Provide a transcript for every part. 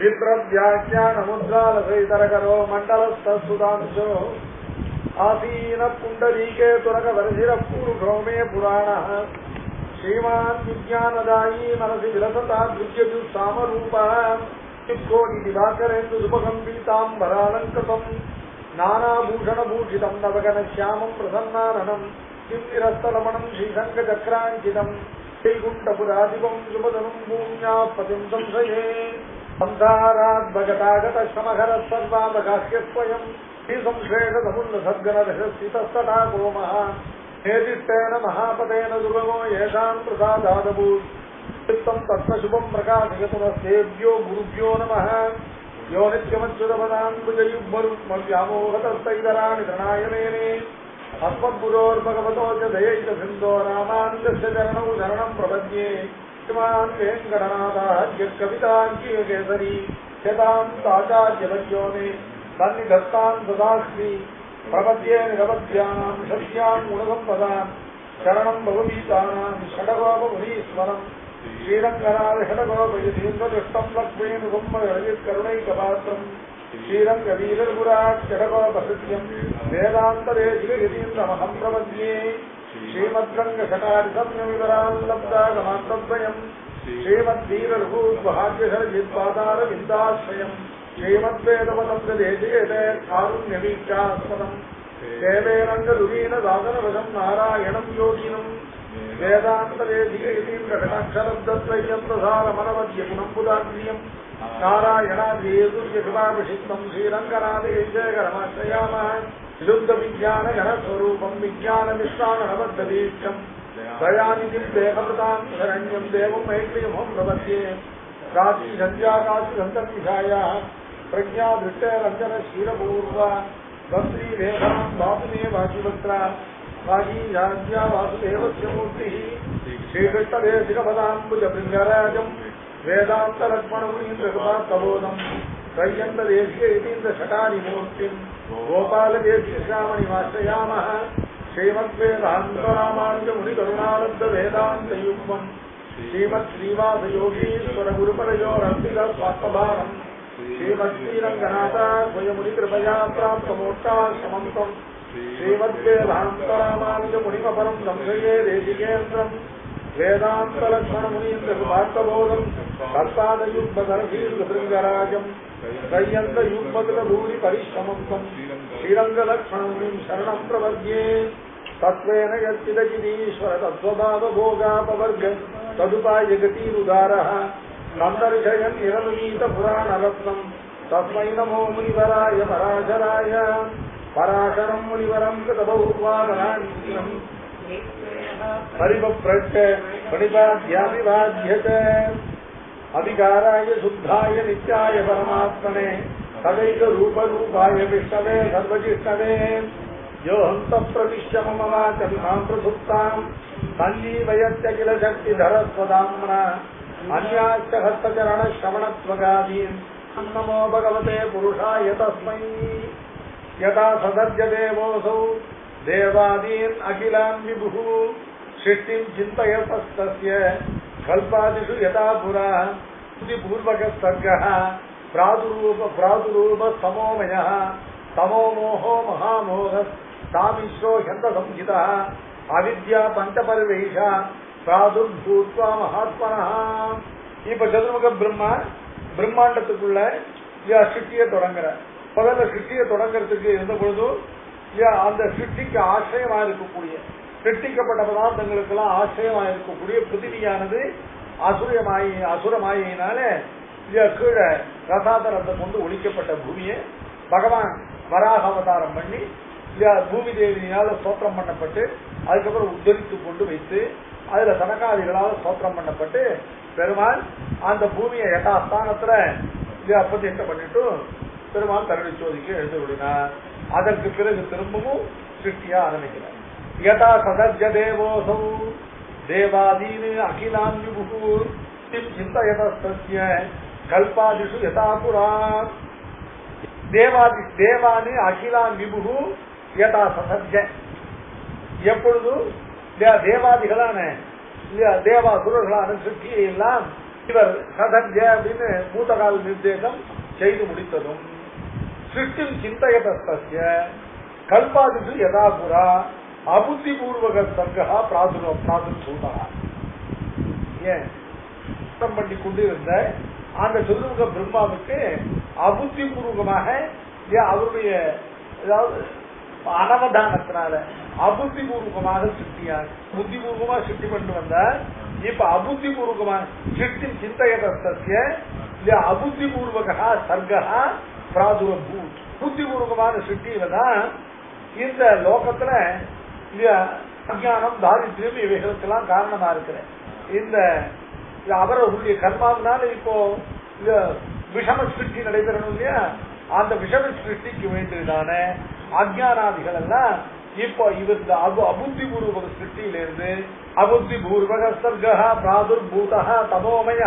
विप्रव्याख्यानमुद्रालसैतरकरो मण्डलस्थसुधांशो आसीन पुण्डरीके तुरगवर्धिरपूर्णो मे पुराणः श्रीमान् विज्ञानदायी मनसि विलसता दृश्यजुस्सामरूपः चित्कोटिदिवाकरेन्दुसुपकम्पिताम्बरालङ्कृतम् नानाभूषणभूषितम् नवगणश्यामम् प्रसन्नाननम् किम्निरस्तलमणम् श्रीशङ्खचक्राङ्कितम् श्रीकुण्ठपुरादिपम् सुमदनुम् भूम्याः पतिम् संशये संसाराद्भगतागतश्रमहरः सर्वावगाह्यस्वयम् श्रीसंश्लेषसमुल्लसद्गणदशस्थितस्तटाकोमः नेदिष्टेन महापतेन दुर्गमो येषाम् प्रसादादभूत् चित्तम् तत्त्वशुभम् प्रकाशयतुनस्तेभ्यो गुरुभ्यो नमः यो नित्यमच्युतपदाम्बुजयुग्मरुक्मव्यामोहतस्तैतराणि तृणायमेने अस्मद्गुरोर्भगवतो च दयैकसिन्धो रामानुजस्य चरणौ शरणम् प्रपद्ये श्रीमान् वेङ्कटनाथार्य कवितार्कियकेसरी यतान्ताचार्यवर्यो मे सन्निधत्तान् सदास्मि प्रपद्ये निरवध्यानाम् सत्याम् गुणसम्पदाम् शरणम् भगवीतानाम् षडगोपमुनीश्वरम् श्रीरङ्गनाथ षडगोपयतीन्द्रदृष्टम् लक्ष्मीनुगम्मकरुणैकपात्रम् श्रीरङ्गवीरगुराट् षडगोपसत्यम् वेदान्तदेशिकयतीन्द्रमहम् प्रपद्ये श्रीमद्रङ्गषटारिसंयमिवराल्लब्धागमान्तद्वयम् श्रीमद्वीरभूद्भाग्यशरजित्पादारविन्दाश्रयम् श्रीमद्वेदवदम्बदेशेते कारुण्यवीक्षास्पदम् देवेरङ्गदुरीनदासनवशम् नारायणम् योगिनम् वेदान्तदेशिकयतीन्द्रकटाक्षरब्दत्रय्यप्रसारमनवद्यगुणम्बुदाग्र्यम् नारायणाद्रियेतुर्यकृपाभिषिक्तम् श्रीरङ्गनाथेशयकरमाश्रयामः विशुद्धविज्ञानघनस्वरूपम् विज्ञानमिश्राणबद्धवीक्षम् दयानिधिम् देवमृताम् शरण्यम् देवम् मैत्रियमहम् प्रपद्ये प्राचीनञ्जाकाशिगन्धर्विषायाः प्रज्ञादृष्टेरञ्जनशीलपूर्वा वस्त्रीवेधाम् वासुदेवाशिवक्त्रा वागीयाज्ञा वासुदेवस्य मूर्तिः श्रीकृष्णदेशिकपदाम्बुजभृङ्गराजम् वेदान्तलक्ष्मणमुनीन्द्रकृपात्तबोधम् त्रय्यन्तदेशिकयतीन्द्रषटारिमूर्तिम् गोपालदेशिकश्यामणिमाश्रयामः श्रीमद्वेदान्तरामानुजमुनिकरुणानन्दवेदान्तयुग्मम् श्रीमत्श्रीवासयोगीश्वरगुरुपरयोरर्पितस्वात्मभारम् श्रीमद्श्रीरङ्गनाथार्यमुनिकृपया प्राप्तमोक्षाश्रमम् त्वम् श्रीमद्वेदान्तरामानुजमुनिमपरम् संशये देशिकेन्द्रम् वेदान्तलक्ष्मणमुनीन्द्रकृपात्तबोधम् तत्पादयुग्मधरशीर्घभृङ्गराजम् त्रय्यन्तयुग्मकृतभूरिपरिश्रमम् त्वम् श्रीरङ्गलक्ष्मणमुनिम् शरणम् प्रपद्ये तत्त्वेन यच्चिदचिदीश्वर तत्त्वभावभोगापवर्ग तदुपायगतिरुदारः नन्दर्शयन् निरनुनीतपुराणरत्नम् तस्मै नमो मुनिवराय पराशराय पराशरम् मुनिवरम् कृतबहुवादनानित्यम् परिवप्रच्छ प्रणिपाध्याभिवाद्य च अधिकाराय शुद्धाय नित्याय परमात्मने तदैकरूपरूपाय विष्णवे सर्वजिष्णवे यो हन्तः प्रविश्य मम वाचमिमाम् प्रसुप्ताम् सञ्जीवयत्यखिल शक्तिधरस्वदाम्ना अन्याश्च हस्तचरणश्रवणत्वगादीन् नमो भगवते पुरुषाय तस्मै यथा सदर्जदेवोऽसौ देवादीन् अखिलान् विभुः सृष्टिम् चिन्तयतस्तस्य कल्पादिषु यथा पुरा पूर्वकस्तर्गः प्रादुरूपस्तमोमयः तमोमोहो महामोहस्तामिश्रो ह्यन्तसंहितः अविद्या पञ्चपर्वैषा प्रादुर्भूत्वा மகாத்மனः. இப்ப சதுர்முக பிரம்மாண்டத்துக்குள்ள சிருஷ்டியை தொடங்குற முதல்ல சிருஷ்டியை தொடங்குறதுக்கு இருந்த பொழுது அந்த சிருஷ்டிக்கு ஆசிரியமா இருக்கக்கூடிய சிருஷ்டிக்கப்பட்ட பதார்த்தங்களுக்கு எல்லாம் ஆசிரியமா இருக்கக்கூடிய பிருத்திவியானது அசுரமாயினால கீழே ரசாதரத்தை கொண்டு ஒழிக்கப்பட்ட பூமியை பகவான் வராக அவதாரம் பண்ணி பூமி தேவியினால ஸ்தோத்திரம் பண்ணப்பட்டு அதுக்கப்புறம் உத்தரித்து கொண்டு வைத்து அதுல சனகாதிகளால் ஸ்தோத்திரம் பண்ணப்பட்டு பெருமாள் அந்த பூமியை யதாஸ்தானத்துல பிரதிஷ்ட பண்ணிட்டு பெருமாள் கருணை சோதிக்கு எழுந்து விடினார். அதற்கு பிறகு திரும்பவும் சிருஷ்டியா ஆரம்பிக்கிறார். யதா சதஜ தேவோசௌ தேவாதீனு அகிலான் விபுகு சிந்தயதஸ்ய கல்பாதிஷு யதா புரா தேவானு அகிலான் விபுகு யதா சதஜ. எப்பொழுது தேவாதிகளான தேவாசுரர்களான சிருஷ்டியை எல்லாம் இவர் சதஜ அப்படின்னு பூதகால நிர்தேசம் செய்து முடித்ததும் சிருஷ்டிம் சிந்தயதஸ்ய கல்பாதிஷு யதாபுரா அபுத்திபூர்வக சர்க்கா பிராதுர்பூதா. ஏன் பண்ணி கொண்டிருந்த அந்த சதுர்முக பிரம்மாவுக்கு அபுத்திபூர்வகமாக அவருடைய ஏதாவது அனவதானத்தினால அபுத்திபூர்வகமாக சிருஷ்டியார் புத்திபூர்வமா சிருஷ்டி பண்ணி வந்தார். இப்ப அபுத்திபூர்வகமாக சிருஷ்டி சிந்தயதஸ்ய அபுத்திபூர்வகா சர்க்கா பிராதுர்பூத். புத்திபூர்வகமான சிருஷ்டியில தான் இந்த லோகத்துல அஞ்ஞானம் தாரித்யம் இவைகளுக்கெல்லாம் காரணமா இருக்கிற இந்த அவர்களுடைய கர்மாவினால இப்போ விஷம சிருஷ்டி நடைபெறணும் இல்லையா, அந்த விஷம சிருஷ்டிக்கு வேண்டியதான அஜ்ஞானாதிகள் எல்லாம் இப்போ இவர் அபுத்திபூர்வக சிருஷ்டியிலிருந்து அபுத்திபூர்வக சர்க்கா பிராதுர்பூதா தமோமய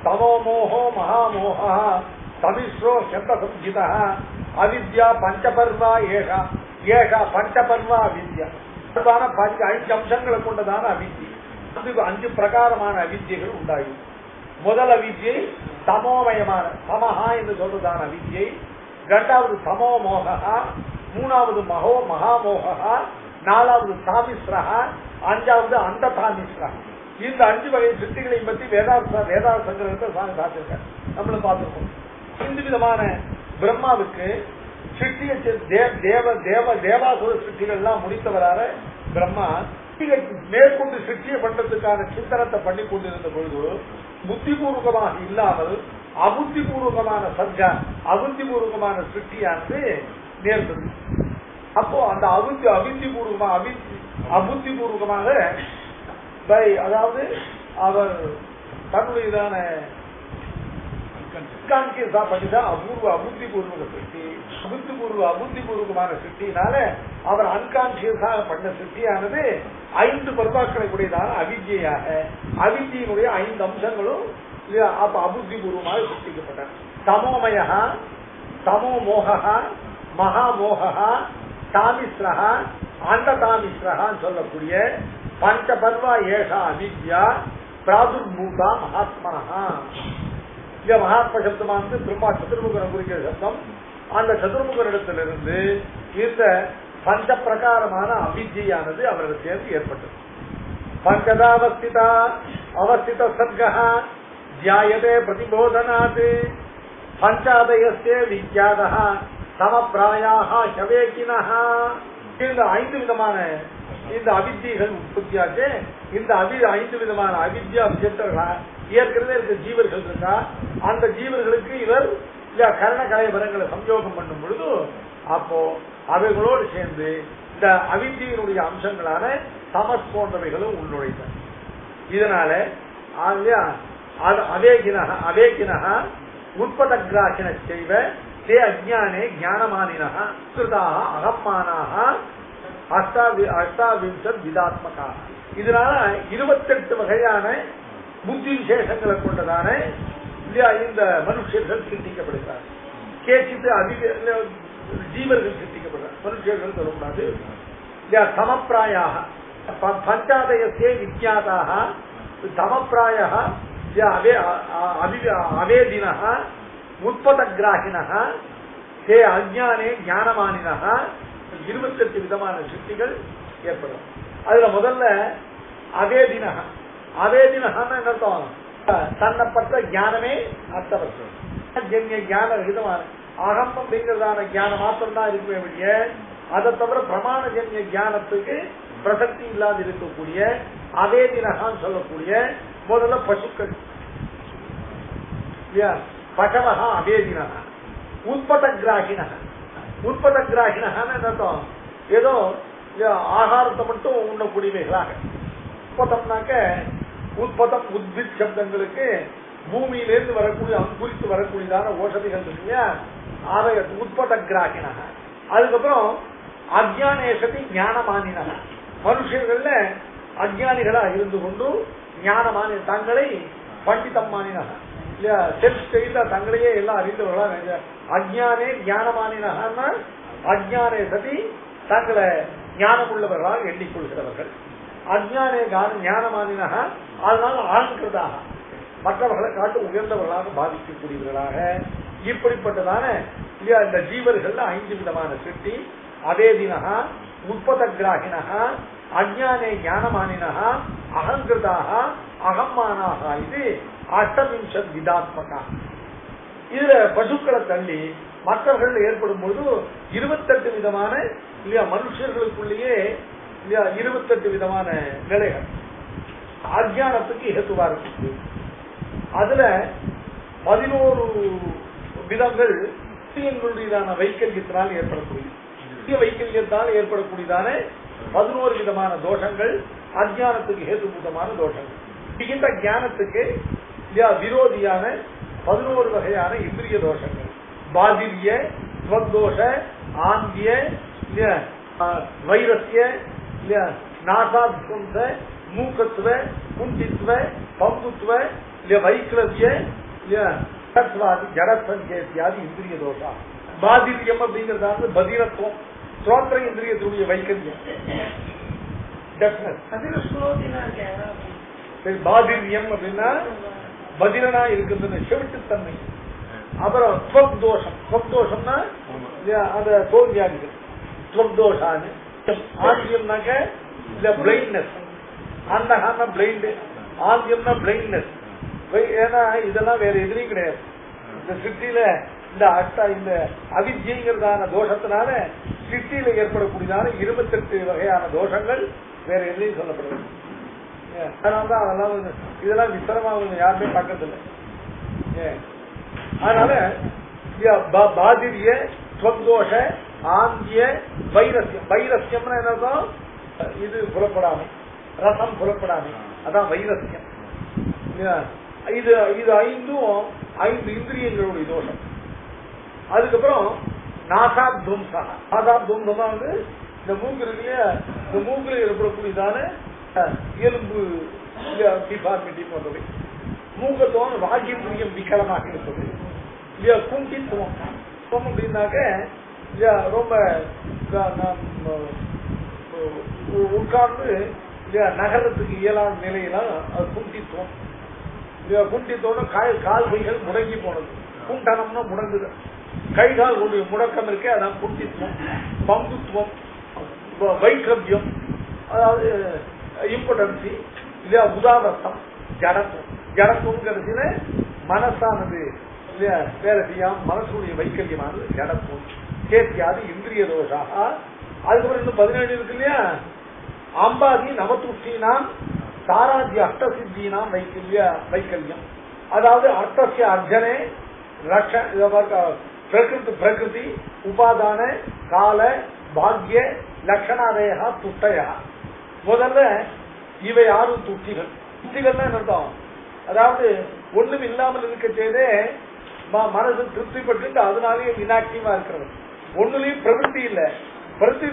தமோமோஹோ மகாமோகா தமிஸ்ரோ சப்தசம்ஹிதா அவித்யா பஞ்சபர்வா ஏஷா ஏஷா பஞ்சபர்வா அவித்யா. அஞ்சு அம்சங்களை கொண்டதான அவித்யை, 5 பிரகாரமான அவித்யைகள் உண்டாகும். முதல் அவித்யை தமோமயமான தமஹா என்று சொல்றதான அவித்யை, 2வது தமோமோகா, 3வது மகாமோகா, 4வது தாமிஸ்ரஹா, 5வது அந்த தாமிஸ்ரா. இந்த 5 வகை சிருஷ்டிகளை பற்றி வேதாந்த சங்கரத்தை சாத்திருக்காங்க, நம்மளும் பார்த்திருக்கோம். 5 விதமான பிரம்மாவுக்கு சிருஷ்டிய தேவாசுர சிருஷ்டிகள் எல்லாம் முடித்தவரான பிரம்மா மேற்கொண்டு சிருஷ்டிய பண்றதுக்கான சிந்தனத்தை பண்ணி கொண்டிருந்த பொழுது புத்திபூர்வகமாக இல்லாமல் அபுத்திபூர்வகமான சர்க்கா அபுத்திபூர்வகமான சிருஷ்டியானது நேர்ந்தது. அப்போ அந்த அபுத்திபூர்வமாக அதாவது அவர் தன்னுடையதான அபுத்திபூர்வக சிருஷ்டி அபுத்திபூர்வகமான சிருஷ்டினால அவர் அன்கான்சியஸாக பண்ண சிருஷ்டியானது 5 பர்வாக்களை கூடியதான அவித்யாக அவித்தியினுடைய 5 அம்சங்களும் அபுத்திபூர்வமாக சிருஷ்டிக்கப்பட்டன. தமோமயா தமோமோகா மகாமோகா தாமிஸ்ரஹா அந்த தாமிஸ்ரஹான்னு சொல்லக்கூடிய பஞ்சபர்வா ஏஷா அவித்யா பிராதுர்பூதா மகாத்மனஹா. இங்க மகாத்ம சப்தமானது பிரம்மா சதுர்முகனை குறிக்கிற சப்தம். அந்த சதுர்முகனிடத்திலிருந்து இந்த பஞ்ச பிரகாரமான அவித்யானது அவர்களுக்கு சேர்ந்து ஏற்பட்டது. பஞ்சதாவஸ்திதா அவஸ்தித சர்க்கா தியாயதே பிரதிபோதனாத் பஞ்சாதயஸ்ய வித்யாதா சமப்பிராயாக ஷவேகினஹ. இந்த 5 விதமான இந்த அவித்யைகள் உற்பத்தியாச்சு. இந்த 5 விதமான அவித்யா விஜயர்களா ஏற்கனவே இருக்க ஜீவர்கள் இருக்கா, அந்த ஜீவர்களுக்கு இவர் கரண கலைவரங்களை சம்யோகம் பண்ணும் பொழுது அப்போ அவைகளோடு சேர்ந்து இந்த அவித்யினுடைய அம்சங்களான தமஸ் போன்றவைகளும் உள்நுழைத்தன. இதனால அவேகினஹ உற்பதக்ராசின செய்வ தே அஜ்ஞானே ஞானமானினஹ கிருதாக அகம்மானாக அஷ்டாவிம்சத் விதாத்மகா. இதனால 28 வகையான புத்தி விசேஷங்களை கொண்டதான இந்த மனுஷர்கள் சிருஷ்டிக்கப்படுகிறார். கேச்சித்து ஜீவர்கள் சிருஷ்டிக்கப்படுறார், மனுஷர்கள் சொல்லக்கூடாது. சமப்பிராயாக பஞ்சாதயத்தே விஜாதாக சமப்பிராய அவேதினஹ உற்பதக்ராஹினஹ தே அஜ்ஞானே ஞானமானினஹ. 28 விதமான சிருஷ்டிகள் ஏற்படும். அதுல முதல்ல அவேதினஹ. அவேதினஹான்னு என்ன அர்த்தம்? தன்னை பற்ற ஞானமே அர்த்தவர்கள் ஞான விதமான அகம் அப்படிங்கிறதான ஞானம் மாத்திரம் தான் இருக்கவே வேண்டிய, அதை தவிர பிரமாண ஜன்ய ஞானத்துக்கு பிரசக்தி இல்லாது இருக்கக்கூடிய அவேதினகான்னு சொல்லக்கூடிய முதல்ல பசுக்கள் பசவகா அவேதினகா. உற்பதக்ராஹினக. உற்பதக்ராஹினகான்னு என்ன அர்த்தம்? ஏதோ ஆகாரத்தை மட்டும் உண்ணக்கூடியவைகளாக. உற்பதம்னாக்க உற்பதம் உத்பித் சப்தங்களுக்கு பூமியிலிருந்து வரக்கூடிய அங்குறித்து வரக்கூடியதான ஓஷதிகள் இல்லையா, அதை உற்பதக்ராஹினக. அதுக்கப்புறம் அஜ்ஞானேஷதி ஞானமானினக. மனுஷர்கள்ல அஜ்ஞானிகளா இருந்து கொண்டு ஞானமான தங்களை பண்டிதமானினக இல்லையா, செல்ஃப் ஸ்டைல தங்களையே எல்லாம் அறிந்தவர்களா. அஜ்ஞானே ஞானமானினகன்னா அஜ்ஞானே சதி தங்களை ஞானம் உள்ளவர்களாக எண்ணிக்கொள்கிறவர்கள். அஜ்ஞானே ஞானமானினக அதனால ஆண்கிறதாக மற்றவர்களை காட்டு உயர்ந்தவர்களாக பாதிக்கக்கூடியவர்களாக இப்படிப்பட்டதான இல்லையா இந்த ஜீவர்கள் 5 விதமான சிருஷ்டி. அதே தினகா உற்பதகிராகினகா அஜ்ஞானே ஞானமானினகா அகங்கிருதாக அகம்மானாக இது அஷ்டவிம்சத் விதாத்மகா. இதுல பசுக்களை தள்ளி மற்றவர்கள் ஏற்படும் பொழுது 28 விதமான இல்லையா மனுஷர்களுக்குள்ளேயே இல்லையா 28 விதமான நிலைகள் அஜ்ஞானத்துக்கு ஹேத்துவா இருக்கு. அதுல 11 விதங்கள் எங்களுடையதான வைக்கல்யத்தினால் ஏற்படக்கூடிய வைக்கல்யத்தால் ஏற்படக்கூடியதான 11 விதமான தோஷங்கள் அஜ்ஞானத்துக்கு ஹேதுபூதமான தோஷங்கள். மிகுந்த ஞானத்துக்கு விரோதியான 11 வகையான இந்திரிய தோஷங்கள். பாதிரிய, ஸ்வதோஷ, ஆந்திய, வைரஸ்ய, நாசாத்வம்ச, மூக்கத்துவ, குண்டித்துவ, பங்குத்துவ, வைக்லவிய, ஜடசங்கேத்தியாதி இந்திரிய தோஷா. பாதிரியம் அப்படிங்கிறது பதிரத்துவம், ஸ்ரோத்திர இந்திரியத்துடைய வைக்கல்யம். பாதிரியம் அப்படின்னா பதிரனா இருக்கிறது செவிட்டுத்தன்மை. அப்புறம் ஸ்வதோஷம், ஸ்வதோஷம்னா அந்த தோல்வியாகிறது ஸ்வதோஷான்னு. ஆந்தியம்னாக்க பிளைண்ட்னஸ், அந்த பிளைண்ட், ஆந்தியம்னா பிளைண்ட்னஸ். ஏன்னா இதெல்லாம் வேற எதுலையும் கிடையாது. இந்த சிட்டியில இந்த அவித்யங்கிறதான தோஷத்தினால சிட்டியில ஏற்படக்கூடியதான 28 வகையான தோஷங்கள் வேற எதுலையும் சொல்லப்படுது. அதனாலதான் அதெல்லாம் இதெல்லாம் விசரமா யாருமே பார்க்கறதில்லை. அதனால பாதிரிய, ஸ்வதோஷ, ஆந்திய, வைரஸ்யம். வைரஸ்யம்னா என்னதான் இது புலப்படாமை, ரசம் புலப்படாமை, அதான் வைரஸ்யம். இது 5 இந்திரியங்களுடைய தோஷம். அதுக்கப்புறம் நாசாத்வம்சா. நாசாத்வம்சமா இந்த மூக்கு இருக்கு இல்லையா, இந்த மூக்குல ஏற்படக்கூடியதான எலும்பு டிபார்மிட்டி போன்றவை. மூக்கத்துவம் வாகிந்திரியம் விகலமாக இருப்பது இல்லையா. குண்டித்துவம் அப்படின்னாக்க ரொம்ப உட்கார்ந்து நகரத்துக்கு இயலாத நிலையெல்லாம் அது குண்டித்துவம். குண்டித்தோட கால் கைகள் முடங்கி போனது. குண்டனம்னா முடங்குது, கை கால் முடக்கம் இருக்கே, அதான் குண்டித்துவம். பங்குத்துவம், வைக்கவ்யம், அதாவது இம்பார்டன்சி இல்லையா, உதாரணம், ஜடத்துவம். ஜடத்துவங்கிறது மனசானது இல்லையா வேலை செய்யாம மனசுடைய வைக்கல்யமானது ஜடத்துவம். சேத்தியாது இந்திரிய தோஷாக. அதுக்கப்புறம் இன்னும் 17 இருக்கு இல்லையா. அம்பாதி நவத்துஷ்டினாம் தாராஜ்ய அஷ்டசித்தினாம் வைக்கல்யம். அதாவது அர்த்தசிய அர்ஜனே பிரகிருதி உபாதான கால பாக்ய லட்சணாதயா துஷ்டயா. முதல்ல இவை 6 துஷ்டிகள். துஷ்டிகள்னா அர்த்தம், அதாவது ஒண்ணும் இல்லாமல் இருக்க செய்தே மனசு திருப்திப்பட்டு அதனாலேயே இனாக்டிவா இருக்கிறது. ஒண்ணுலயும் பிரவருத்தி இல்ல.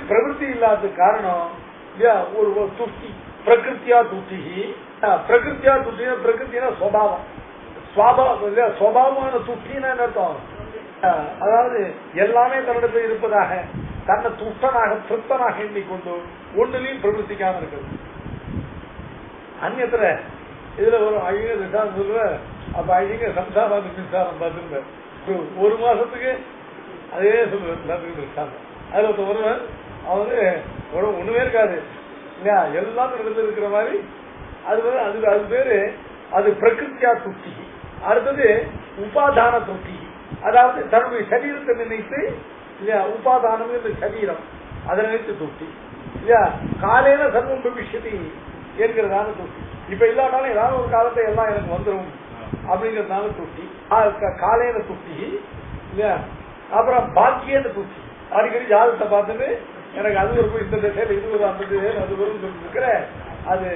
பிரவருத்தி இல்லாத காரணம் ஒரு துஷ்டி. பிரகிருத்தியா துஷ்டி. பிரகிருத்தியா துஷ்டி, பிரகிருத்தினா சுவாவம். சுவாவமான துஷ்டின்னு அர்த்தம், அதாவது எல்லாமே தன்னிடத்தில் இருப்பதாக தன்னை துஷ்டனாக திருப்தனாக எண்ணிக்கொண்டு ஒன்னுலையும் பிரவர்த்திக்காம இருக்கிறது. அந்நியத்துல இதுல ஒரு ஐயங்க விசாரம் சொல்ற. அப்ப ஐயங்க சம்சாரம் மின்சாரம் பார்த்துருந்த 1 மாசத்துக்கு அதே சொல்லுவேன். அதுல ஒருவன் அவரு ஒண்ணுமே இருக்காது இல்லையா, எல்லாம் நடந்து இருக்கிற மாதிரி. அது பேரு அது பிரகிருத்தியா துஷ்டி. அடுத்தது உபாதான துஷ்டி, அதாவது தன்னுடைய சரீரத்தை நினைத்து இல்லையா, உபாதானம் என்ற சரீரம் அதை நினைத்து துஷ்டி இல்லையா. காலையில சர்வம் பவிஷ்யதி என்கிறதான துஷ்டி. இப்ப இல்லாட்டாலும் ஏதாவது ஒரு காலத்தை எல்லாம் எனக்கு வந்துடும் அப்படிங்கறதுனால துஷ்டி. காலையில துஷ்டி இல்லையா. அப்புறம் பாக்கியன்னு துஷ்டி. அடிக்கடி ஜாதகத்தை பார்த்துட்டு எனக்கு அது ஒரு இந்த திசையில இது ஒரு அந்த திசையில அது ஒரு இருக்கிற அது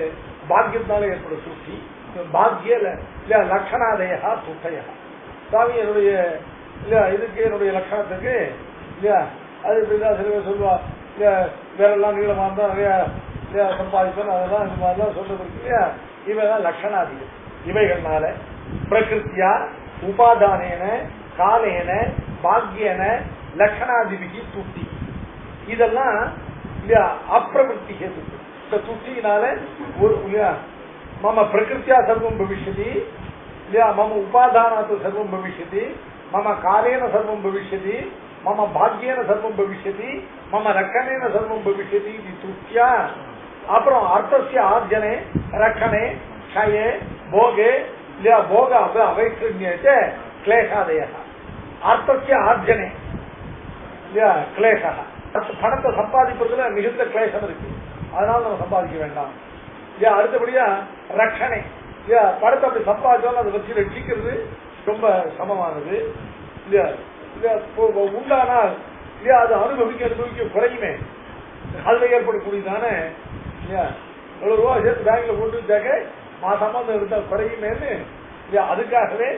பாக்கியத்தினால ஏற்படும் துஷ்டி. பாக்கிய லட்சணாதயா துஷ்டயா. சுவாமி என்னுடைய இல்லையா இதுக்கு என்னுடைய லட்சணத்துக்கு இல்லையா அது இப்படிதான் சில பேர் சொல்லுவா இல்லையா, வேறெல்லாம் நீளமா இருந்தா நிறைய சம்பாதிப்பேன் அதெல்லாம் இந்த மாதிரிலாம் சொல்றது இல்லையா. இவைதான் லட்சணாதிகள். இவைகள்னால பிரகிருத்தியா உபாதானேன காலேன பாக்கியன லட்சணாதிபிகி துஷ்டி. இதெல்லாம் இல்லையா அப்பிரவருத்தி ஹேது. இந்த துஷ்டியினால ஒரு இல்லையா மம பிரகிருத்தியா சர்வம் பவிஷ்யதி இல்லையா மம உபாதானாத்து சர்வம் பவிஷ்யதி, மம காலேன சர்வம் பவிஷ்யதி, மம பாக்யேன சர்வம் பவிஷ்யதி, மம ரக்கனேன சர்வம் பவிஷ்யதி இது துஷ்யா. அப்புறம் அர்த்தசிய ஆர்ஜனே ரக்கனே க்ஷயே போகே இல்லையா போக அவைக்கிருண்யத்தை கிளேஷாதய. அர்த்தசிய ஆர்ஜனே இல்லையா கிளேஷா, பணத்தை சம்பாதிப்பதுல மிகுந்த கிளேசம் இருக்கு, அதனால நம்ம சம்பாதிக்க வேண்டாம் இல்லையா. அடுத்தபடியா ரட்சணை இல்லையா, படத்தை அப்படி சம்பாதிச்சாலும் அதை வச்சு ரட்சிக்கிறது ரொம்ப சமமானது இல்லையா. உண்டானால் இல்லையா அது அனுபவிக்க குறையுமே, அதுல ஏற்படக்கூடியதானே இல்லையா. எவ்வளவு ரூபா சேர்த்து பேங்க்ல போட்டு வச்சாக்க மாசமா இருந்தா குறையுமேன்னு இல்லையா, அதுக்காகவே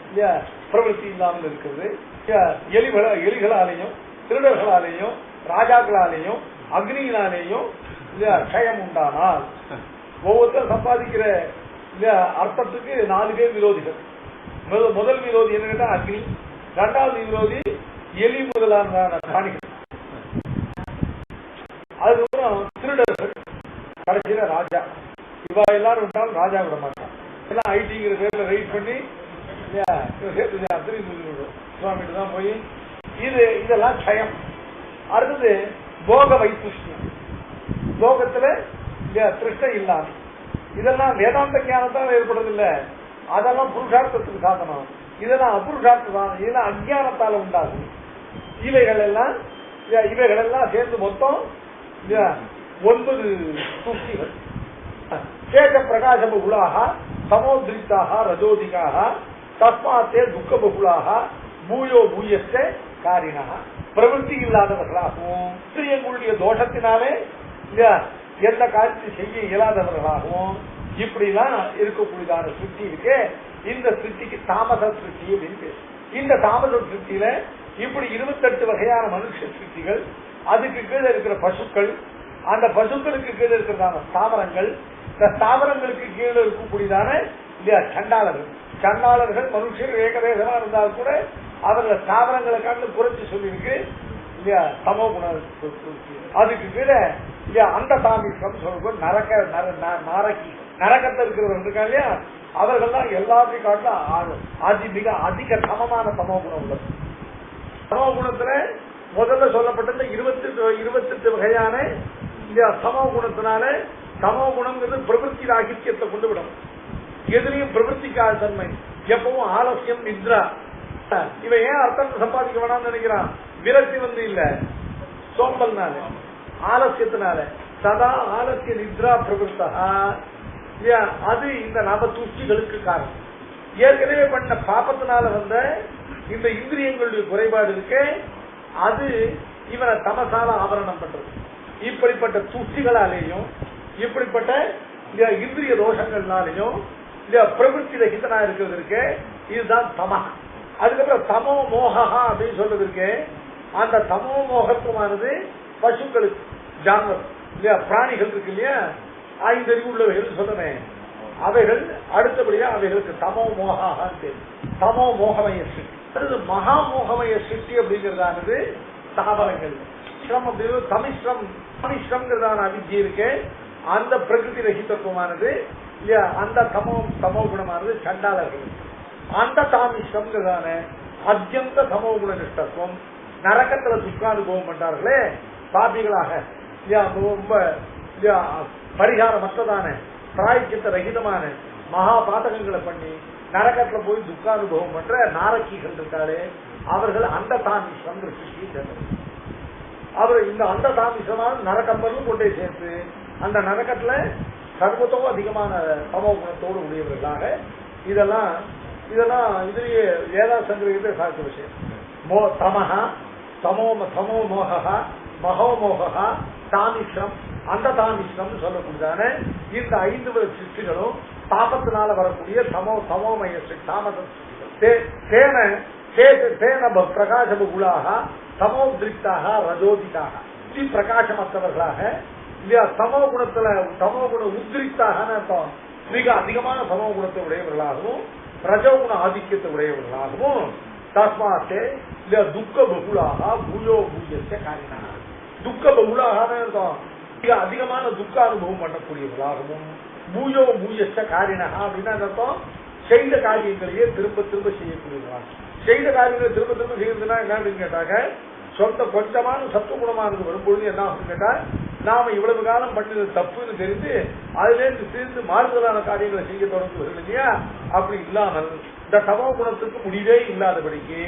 இல்லையா பிரவருத்தி இல்லாமல் இருக்கிறது. எலிகளாலேயும் திருடர்களாலேயும் ராஜாக்களாலேயும் அக்னியினாலேயும் இல்லையா க்ஷயம் உண்டானால் ஒவ்வொருத்தரும் சம்பாதிக்கிற இல்லையா அர்த்தத்துக்கு 4 பேர் விரோதிகள். முதல் விரோதி என்ன கேட்டா அக்னி, இரண்டாவது விரோதி எலி முதலான பிராணிகள், அதுக்கப்புறம் திருடர்கள், கடைசியில ராஜா. இவா எல்லாரும் விட்டாலும் ராஜா விட மாட்டான். எல்லாம் ஐடிங்கிற பேர்ல ரைட் பண்ணி சுவாமிட்டு தான் போய் இதெல்லாம் க்ஷயம். அடுத்தது போக வைத்துஷ்யம், போகத்துல திருஷ்டை இல்லாம, இதெல்லாம் வேதாந்த ஞானத்தால் ஏற்படுறதில்லை, அதெல்லாம் புருஷார்த்தத்துக்கு சாதனம். இதெல்லாம் அபுருஷார்த்த சாதனம், இதெல்லாம் அஜ்ஞானத்தால உண்டாகும். இவைகள் எல்லாம் சேர்ந்து மொத்தம் 9 சூக்திகள். சேஷ பிரகாச பகுலாக சமோத்ரித்தாக ரஜோதிகாக தஸ்மாத்தே துக்க பகுலாக பூயோ பூயஸ்த காரினா, பிரவருத்தி இல்லாதவர்களாகவும் இந்திரியங்களுடைய தோஷத்தினாலே எந்த காரியத்தை செய்ய இயலாதவர்களாகவும் இப்படிலாம் இருக்கக்கூடியதான சிருஷ்டி இருக்கு. இந்த சிருஷ்டிக்கு தாமச சிருஷ்டி அப்படின்னு பேரு. இந்த தாமச சிருஷ்டியில இப்படி 28 வகையான மனுஷ சிருஷ்டிகள், அதுக்கு கீழே இருக்கிற பசுக்கள், அந்த பசுக்களுக்கு கீழே இருக்கிறதான ஸ்தாவரங்கள், இந்த ஸ்தாவரங்களுக்கு கீழே இருக்கக்கூடியதான இல்லையா சண்டாளர்கள். சண்டாளர்கள் மனுஷர் ஏகதேசமா இருந்தால் கூட அவர்கள் ஸ்தாவரங்களை காட்டு குறைச்சு சொல்லியிருக்கு இல்லையா சமோ குண. அதுக்கு கீழே இல்லையா அந்த தாமிஷம் சொல்லும்போது நாரகி நரகத்தில் இருக்கிறவர்கள் இருக்கா இல்லையா, அவர்கள்லாம் எல்லாத்தையும் காட்டிலும் மிக அதிக சமமான சமோ குணம் உள்ளது. சமோ குணத்துல முதல்ல சொல்லப்பட்டது 28 வகையான சமோ குணத்தினால. சமோ குணம்ங்கிறது பிரவருத்தி ராகித்யத்தை கொண்டு விடும். எதுலையும் பிரவருத்திக்காத தன்மை, எப்பவும் ஆலசியம் நித்ரா. இவன் ஏன் அர்த்தம் சம்பாதிக்க வேணாம்னு நினைக்கிறான், விரக்தி இல்ல சோம்பல்னால ஆலசியத்தினால. சதா ஆலசிய நித்ரா பிரவருத்தா, அது இந்த நவதூஷ்டிகளுக்கு காரணம். ஏற்கனவே பண்ண பாப்பத்தினால வந்த இந்த இந்திரியங்களுடைய குறைபாடு இருக்கு, அது இவனை தமசால ஆவரணம் பண்றது. இப்படிப்பட்ட தூஷ்டிகளாலேயும் இப்படிப்பட்ட இந்திரிய தோஷங்கள்னாலையும் பிரவருத்தி ரகிதனா இருக்கிறது இருக்கு, இதுதான் தம. அதுக்கப்புறம் தமோ மோகா அப்படின்னு சொல்றது இருக்கு. அந்த தமோ மோகத்துவமானது பசுக்களுக்கு, ஜான்வர் இல்லையா பிராணிகள் இருக்கு இல்லையா, 5 அறிவு உள்ளவைகள் சொல்றேன், அவைகள் அடுத்தபடியா அவைகளுக்கு தமோ மோகான்னு பேரு. தமோ மோகமய சிருஷ்டி. அடுத்து மகா மோகமய சிருஷ்டி அப்படிங்கறதானது தாவரங்கள். தமிஷ்ரம்ங்கிறதான அவித்யை இருக்கு, அந்த பிரகிருதி ரகிதத்துவமானது இல்லையா, அந்த தமோ குணமானது சண்டாளர்கள். அந்த தாமிஷ்ரம்ங்கிறதான அத்தியந்த தமோ குண நிஷ்டத்துவம், நரகத்துல துக்கானுபவம் பண்றார்களே பாபிகளாக ரொம்ப பரிகாரமற்றதான பிராயச்சித்த ரகிதமான மகா பாதகங்களை பண்ணி நரகத்துல போய் துக்கானுபவம் பண்ற நாரக்கிகள் இருக்காளே, அவர்கள் அந்த தாமிஷ்ரம் சிருஷ்டியை சேர்ந்தது. அவர் இந்த அந்த தாமிஷ்ரமான நரகம்பரும் கொண்டே சேர்த்து அந்த நரகத்துல சர்வத்தோ அதிகமான தமோ குணத்தோடு உடையவர்களாக இதெல்லாம் இதுலயே வேதா சங்கிரகத்தை சாட்சி விஷயம். தமஹா தமோ மோகா மகோ மோகா தாமிஷ்ரம் அந்த தாமிஷ்ரம் சொல்லக்கூடியதான இந்த 5 சிருஷ்டிகளும் தாபத்தினால வரக்கூடிய தமோமய தாமச பிரகாச பகுலாக தமோதிரிக்தாக ரஜோதிக்காக பிரகாசமற்றவர்களாக இல்லையா, தமோ குண உத்ரிக்தாக மிக அதிகமான சமோ குணத்தை உடையவர்களாகவும் ரஜோகுண ஆதிக்கத்தை உடையவர்களாகவும் தஸ்மாத்தே இல்லையா துக்க பகுலாக பூயோ பூஜ்ய காரினா. துக்க பகுலாக மிக அதிகமான துக்க அனுபவம் பண்ணக்கூடியவர்களாகவும் பூயோ பூஜ்ய காரினா அப்படின்னா அர்த்தம் செய்த காரியங்களையே திரும்ப திரும்ப செய்யக்கூடியதான். செய்த காரியங்களை திரும்ப திரும்ப செய்யறதுன்னா என்னன்னு கேட்டாங்க, சொந்த கொஞ்சமான சத்துவகுணமானது வரும்பொழுது என்ன ஆகும் கேட்டா, நாம இவ்வளவு காலம் பண்ணது தப்புன்னு தெரிந்து அதிலேருந்து சேர்ந்து மாறுதலான காரியங்களை செய்ய தொடங்குவது இல்லையா? அப்படி இல்லாமல் இந்த தமோ குணத்துக்கு முடிவே இல்லாதபடிக்கு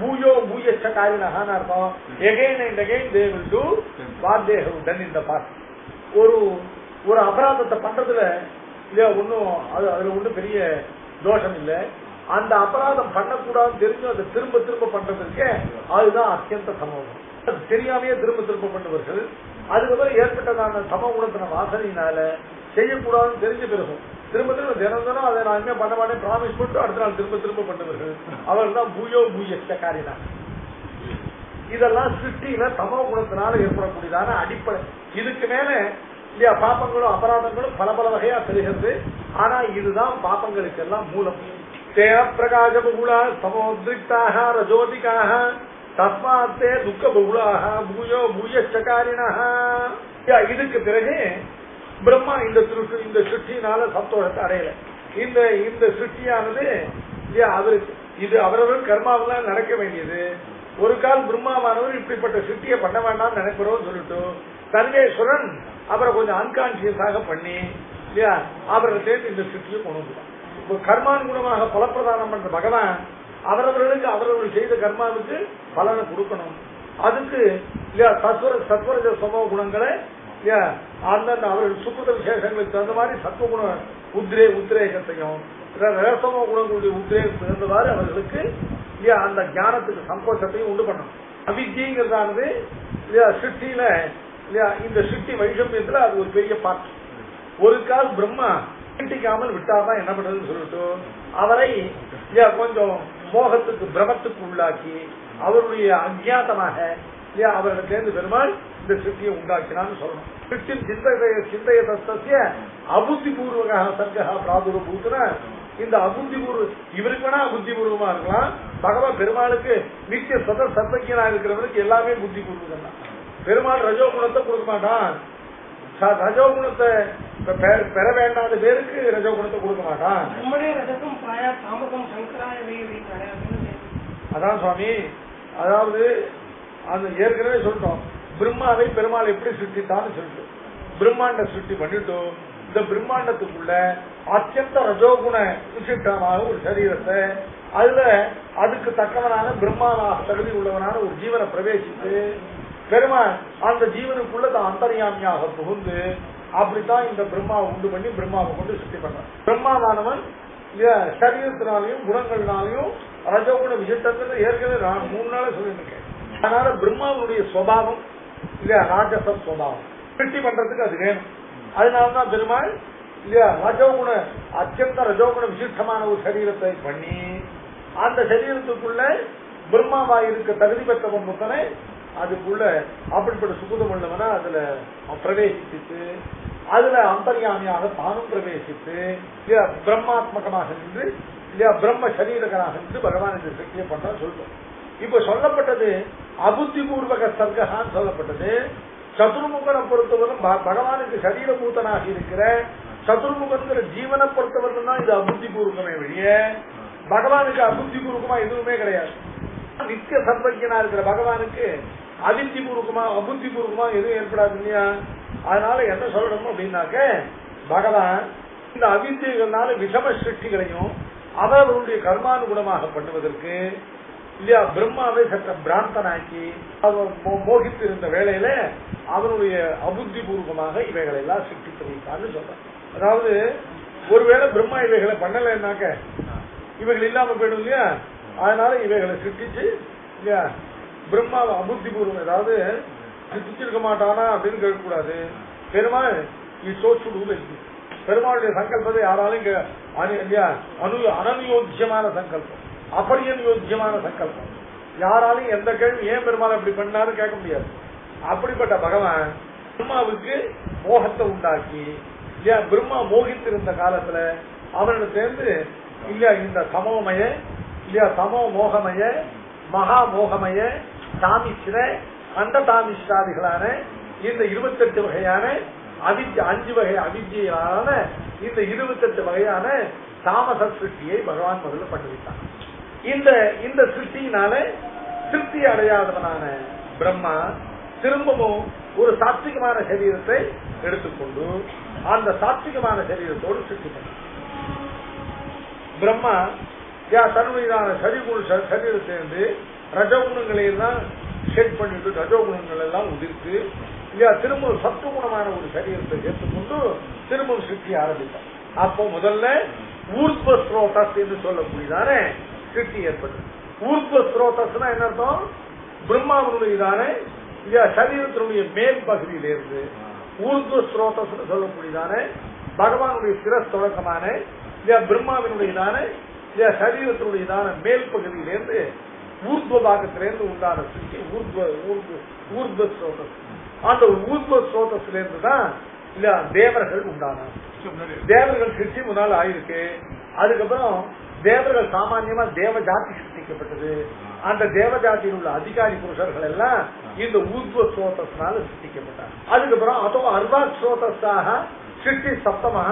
பூயோ பூயச்ச காரியனகான்னு அர்த்தம். Again and again they will do what they have done in the past. ஒரு அபராதத்தை பண்றதுல இல்லையா ஒன்னும் அதுல ஒன்றும் பெரிய தோஷம் இல்லை. அந்த அபராதம் பண்ணக்கூடாதுன்னு தெரிஞ்சு அதை திரும்ப திரும்ப பண்றதுக்கு அதுதான் அத்தியந்த சமூகம். அது தெரியாமையே திரும்ப திரும்ப பண்ணுவார்கள். அதுக்கப்புறம் ஏற்பட்டதான சமகுணத்தின வாசனையினால செய்யக்கூடாதுன்னு தெரிஞ்ச பிறகும் திரும்ப திரும்ப தினம் தினம் அதை நான் இனிமே பண்ண மாட்டேன் ப்ராமிஸ் பண்ணிட்டு அடுத்த நாள் திரும்ப திரும்ப பண்ணுவார்கள். அவர்கள் தான் பூயோ பூயச்ச காரியம். இதெல்லாம் சிருஷ்டியில சம குணத்தினால ஏற்படக்கூடியதான அடிப்படை. இதுக்கு மேல இல்லையா பாப்பங்களும் அபராதங்களும் பல பல வகையா தெரிகிறது. ஆனா இதுதான் பாப்பங்களுக்கு எல்லாம் மூலம். தேன பிரகாச பகுலா சமோத்ரிக்தாக ரஜோதிகாக தஸ்மாத்தே துக்க பகுலாக பூயோ பூயச்சகாரினா. இதுக்கு பிறகு பிரம்மா இந்த சிருஷ்டினால சந்தோஷத்தை அடையல. இந்த சிருஷ்டியானது அவருக்கு இது அவரவர்கள் கர்மாவெல்லாம் நடக்க வேண்டியது. ஒரு கால் பிரம்மாவானவர் இப்படிப்பட்ட சிருஷ்டியை பண்ண வேண்டாம் நினைக்கிறோம் சொல்லிட்டு சர்வேஸ்வரன் அவரை கொஞ்சம் அன்கான்சியஸாக பண்ணி இல்லையா அவரை சேர்த்து இந்த சிருஷ்டியை கொண்டு வந்துட்டான். இப்போ கர்மானுகுணமாக பலப்பிரதானம் பண்ற பகவான் அவரவர்களுக்கு அவரவர்கள் செய்த கர்மாவுக்கு பலனை கொடுக்கணும். அதுக்கு இல்லையா சத்வரஜ சமோ குணங்களை அந்தந்த அவர்கள் சுக்குத விசேஷங்களுக்கு தகுந்த மாதிரி சத்துவகுண உத்ரேகத்தையும் ரசமோ குணங்களுடைய உத்ரேகம் தகுந்தவாறு அவர்களுக்கு அந்த ஞானத்துக்கு சந்தோஷத்தையும் உண்டு பண்ணணும். அவித்யங்கிறதானது சிருஷ்டியில இந்த சிருஷ்டி வைஷமியத்துல அது ஒரு பெரிய பாட்டு. ஒரு கால் பிரம்மா கிட்டிக்காமல் விட்டாதான் என்ன பண்றதுன்னு சொல்லிட்டு அவரை கொஞ்சம் மோகத்துக்கு பிரமத்துக்கு உள்ளாக்கி அவருடைய அஜ்ஞாதமாக அவர்களை சேர்ந்து பெருமாள் இந்த சிருஷ்டியை உண்டாக்கினான்னு சொல்லணும். சிந்தைய தஸ்திய அபுத்தி பூர்வக சர்க்கா பிராதுரபூத்துன இந்த அபுத்தி பூர்வ இவருக்கு வேணா புத்தி பூர்வமா இருக்கலாம். பகவான் பெருமாளுக்கு நித்திய சதர் சர்வஜனா இருக்கிறவருக்கு எல்லாமே புத்தி பூர்வம் தான். பெருமாள் ரஜோகுணத்தை கொடுக்க மாட்டான். ரஜோகுணத்தை பெற வேண்டாத பேருக்கு ரஜோகுணத்தை கொடுக்க மாட்டான். அதான் சுவாமி, அதாவது அந்த ஏற்கனவே சொல்லிட்டோம் பிரம்மாவை பெருமாள் எப்படி சிருஷ்டித்தான்னு சொல்லிட்டு பிரம்மாண்ட சிருஷ்டி பண்ணிட்டு இந்த பிரம்மாண்டத்துக்குள்ள அத்தியந்த ரஜோகுண விசிஷ்டமான ஒரு சரீரத்தை அதுல அதுக்கு தக்கவனான பிரம்மாவாக தகுதி உள்ளவனான ஒரு ஜீவனை பிரவேசித்து பெருமாள் அந்த ஜீவனுக்குள்ள தான் அந்தர்யாமியாக புகுந்து அப்படித்தான் இந்த பிரம்மாவை உண்டு பண்ணி பிரம்மாவை கொண்டு சிருஷ்டி பண்றான். பிரம்மாவானவன் சரீரத்தினாலையும் குணங்கள்னாலையும் ரஜோகுண விசிஷ்டத்தை ஏற்கனவே நான் 3 நாள சொல்லியிருக்கேன். அதனால பிரம்மாவுடைய சுபாவம் இல்லையா ராஜச சுபாவம் சிருஷ்டி பண்றதுக்கு அது வேணும். அதனாலதான் பெருமாள் இல்லையா ரஜோகுண அத்தியந்த ரஜோகுண விசிஷ்டமான ஒரு சரீரத்தை பண்ணி அந்த சரீரத்துக்குள்ள பிரம்மாவா இருக்க தகுதி பெற்றவன் முத்தனை அதுக்குள்ள அப்படிப்பட்ட சுகுதம் உள்ளவனா அதுல பிரவேசித்து அதுல அந்தர்யாமியாக தானும் பிரவேசித்து இல்லையா பிரம்மாத்மகமாக நின்று இல்லையா பிரம்ம சரீரகனாக நின்று பகவான் இந்த சக்தியை பண்ணா சொல்றோம். இப்ப சொல்லப்பட்டது அபுத்தி பூர்வக சர்க்கான்னு சொல்லப்பட்டது. சதுர்முகனை பொறுத்தவரும் பகவானுக்கு சரீரபூதனாக இருக்கிற சதுர்முகங்கிற ஜீவனை பொறுத்தவரைக்கும் தான் இது அபுத்தி பூர்வகமே வெளிய பகவானுக்கு அபுத்தி பூர்வகமா எதுவுமே கிடையாது. நித்திய சர்வஜனா இருக்கிற பகவானுக்கு அவித்தி பூர்வகமா அபுத்தி பூர்வகமா எதுவும் ஏற்படாது இல்லையா? அதனால என்ன சொல்லணும் அப்படின்னாக்க பகவான் இந்த அவித்தியங்களால விஷம சிருஷ்டிகளையும் அவர்களுடைய கர்மானுகுணமாக பண்ணுவதற்கு இல்லையா பிரம்மாவை சற்ற பிராந்தனாக்கி மோகித்து இருந்த வேளையில அவனுடைய அபுத்தி பூர்வமாக இவைகளை எல்லாம் சிருஷ்டித்து வைத்தான்னு சொல்றான். அதாவது ஒருவேளை பிரம்மா இவைகளை பண்ணலைன்னாக்க இவைகள் இல்லாம போயிடும் இல்லையா? அதனால இவைகளை சிருஷ்டிச்சு இல்லையா பிரம்மாவை அபுத்தி பூர்வம் ஏதாவது சிருஷ்டிச்சிருக்க மாட்டானா அப்படின்னு கேட்கக்கூடாது. பெருமாள் பெருமாளுடைய சங்கல்பத்தை யாராலும் அனனுயோக்கியமான சங்கல்பம் அப்பரியனுயோக்கியமான சங்கல்பம் யாராலும் எந்த கேள்வி ஏன் பெருமாள் அப்படி பண்ணாரு கேட்க முடியாது. அப்படிப்பட்ட பகவான் பிரம்மாவுக்கு மோகத்தை உண்டாக்கி இல்லையா பிரம்மா மோகித்திருந்த காலத்துல அவனோட சேர்ந்து இல்லையா இந்த சமோமய இல்லையா சமோ மோகமய மகா மோகமய தாமிஸ்ர அந்த தாமிஸ்ராதிகளான இந்த 28 வகையான 5 வகை அவித்யான இந்த 28 வகையான தாமச சிருஷ்டியை பகவான் முதல்ல பண்ணுவித்தான். இந்த சிருஷ்டியினால திருப்தி அடையாதவனான பிரம்மா திரும்பவும் ஒரு சாத்விகமான சரீரத்தை எடுத்துக்கொண்டு அந்த சாத்விகமான சரீரத்தோடு சிருஷ்டி பண்ண பிரம்மா தன்னுடையதான சரீரத்திலிருந்து ரஜகுணங்களையெல்லாம் ஷெட் பண்ணிட்டு ரஜோகுணங்கள் எல்லாம் உதிர்த்து திரும்ப சத்துவகுணமான ஒரு சரீரத்தை ஏற்றுக்கொண்டு திரும்பவும் சிருஷ்டி ஆரம்பித்தார். அப்போ முதல்ல ஊர்த்வ ஸ்ரோதஸ் என்று சொல்லக்கூடியதான சிருஷ்டி ஏற்பட்டது. ஊர்த்வ ஸ்ரோதஸ்னா என்ன அர்த்தம்? பிரம்மாவுடையதான சரீரத்தினுடைய மேல் பகுதியிலிருந்து ஊர்த்வ ஸ்ரோதஸ் சொல்லக்கூடியதான பகவானுடைய சிரஸ் தொடக்கமான பிரம்மாவினுடையதான சரீரத்தினுடையதான மேல் பகுதியிலிருந்து ஊர்த்வ பாகத்திலிருந்து உண்டான சிருஷ்டி ஊர்த்வ ஸ்ரோதஸ். அந்த ஊர்த்வ ஸ்ரோதத்திலிருந்து தான் தேவர்கள் உண்டானார். தேவர்கள் சிருஷ்டி முன்னால் ஆயிருக்கு. அதுக்கப்புறம் தேவர்கள் சாமான்யமா தேவ ஜாதி சிருஷ்டிக்கப்பட்டது. அந்த தேவ ஜாதியில் உள்ள அதிகாரி புருஷர்கள் எல்லாம் இந்த ஊர்த்வ ஸ்ரோதஸ்னால சிருஷ்டிக்கப்பட்டார். அதுக்கப்புறம் அதோ அர்வா ஸ்ரோதஸாக சிருஷ்டி சப்தமாக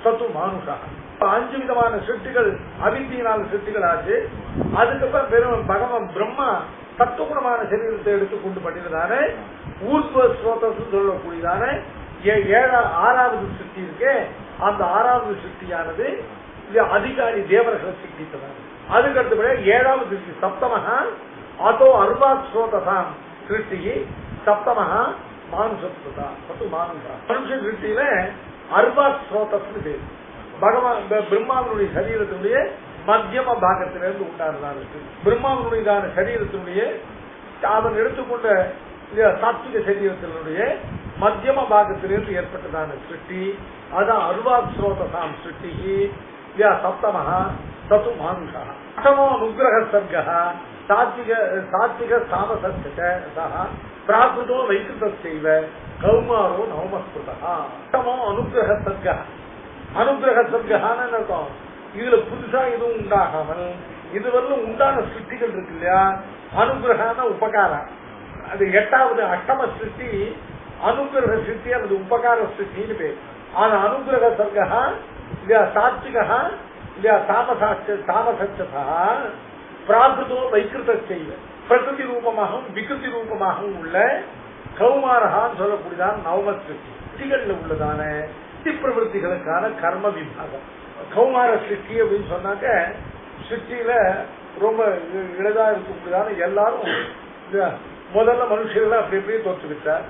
சத்து மானுஷாக 5 விதமான சிருஷ்டிகள் அவித்தியினால் சிருஷ்டிகள் ஆச்சு. அதுக்கப்புறம் பெரும் பகவான் பிரம்மா சத்துவகுணமான சரீரத்தை எடுத்துக்கொண்டு பண்ணினதான ஊர்த்வ ஸ்ரோதஸ் சொல்லக்கூடியதான 6வது சிருஷ்டி இருக்கு. அந்த 6வது சிருஷ்டியானது அதிகாரி தேவர்களை சிருஷ்டித்தனர். அதுக்கு அடுத்தபடி 7வது சிருஷ்டி சப்தமஹா அதோ அர்வா ஸ்ரோதசாம் சிருஷ்டி சப்தமஹா மானுஷத்வதா சத்து மானுஷா. மனுஷ சிருஷ்டியில அர்வா ஸ்ரோதஸ் பேர். பகவான் பிரம்மாவினுடைய சரீரத்தினுடைய மத்தியம பாகத்திலிருந்து உண்டானதான பிரம்மாவினுடையதான சரீரத்தினுடைய அவன் எடுத்துக்கொண்ட சாத்விக சரீரத்தினுடைய மத்தியம பாகத்திலிருந்து ஏற்பட்டதான சிருஷ்டி அதான் அர்வா ஸ்ரோதசாம் சிருஷ்டி சப்தமஹா சத்து மானுஷா. அஷ்டமோ அனுகிரக சர்க்கா சாத்விக தாமச பிராகிருதோ வைகிருதச்சைவ கௌமாரோ நவமஸ்கிருதா. அஷ்டமோ அனுகிரக சர்க்கா. அனுகிரக சர்க்கான்னு அர்த்தம் இதுல புதுசா எதுவும் உண்டாகாமல் இதுவரையும் உண்டான சிருஷ்டிகள் இருக்கு இல்லையா. அனுகிரகான உபகாரம். அது 8வது அஷ்டம சிருஷ்டி அனுகிரக சிருஷ்டி. அது உபகார சிருஷ்டின்னு பேர். ஆனா அனுகிரக சர்க்கா இல்லையா சாத்விகா இல்லையா தாமசா பிராகிருதோ வைகிருத செய்வ பிரகிருதி ரூபமாகவும் விகிருதி ரூபமாகவும் உள்ள கௌமாரகான்னு சொல்லக்கூடியதான் நவம சிருஷ்டிகள்ல உள்ளதான பிரவருத்திகளுக்கான கர்ம விபாகம். கௌமார சிருஷ்டி அப்படின்னு சொன்னாக்க சிருஷ்டியில ரொம்ப இழதா இருக்கக்கூடியதான எல்லாரும் முதல்ல மனுஷர்கள் அப்படி அப்படியே தோற்றுவிட்டார்.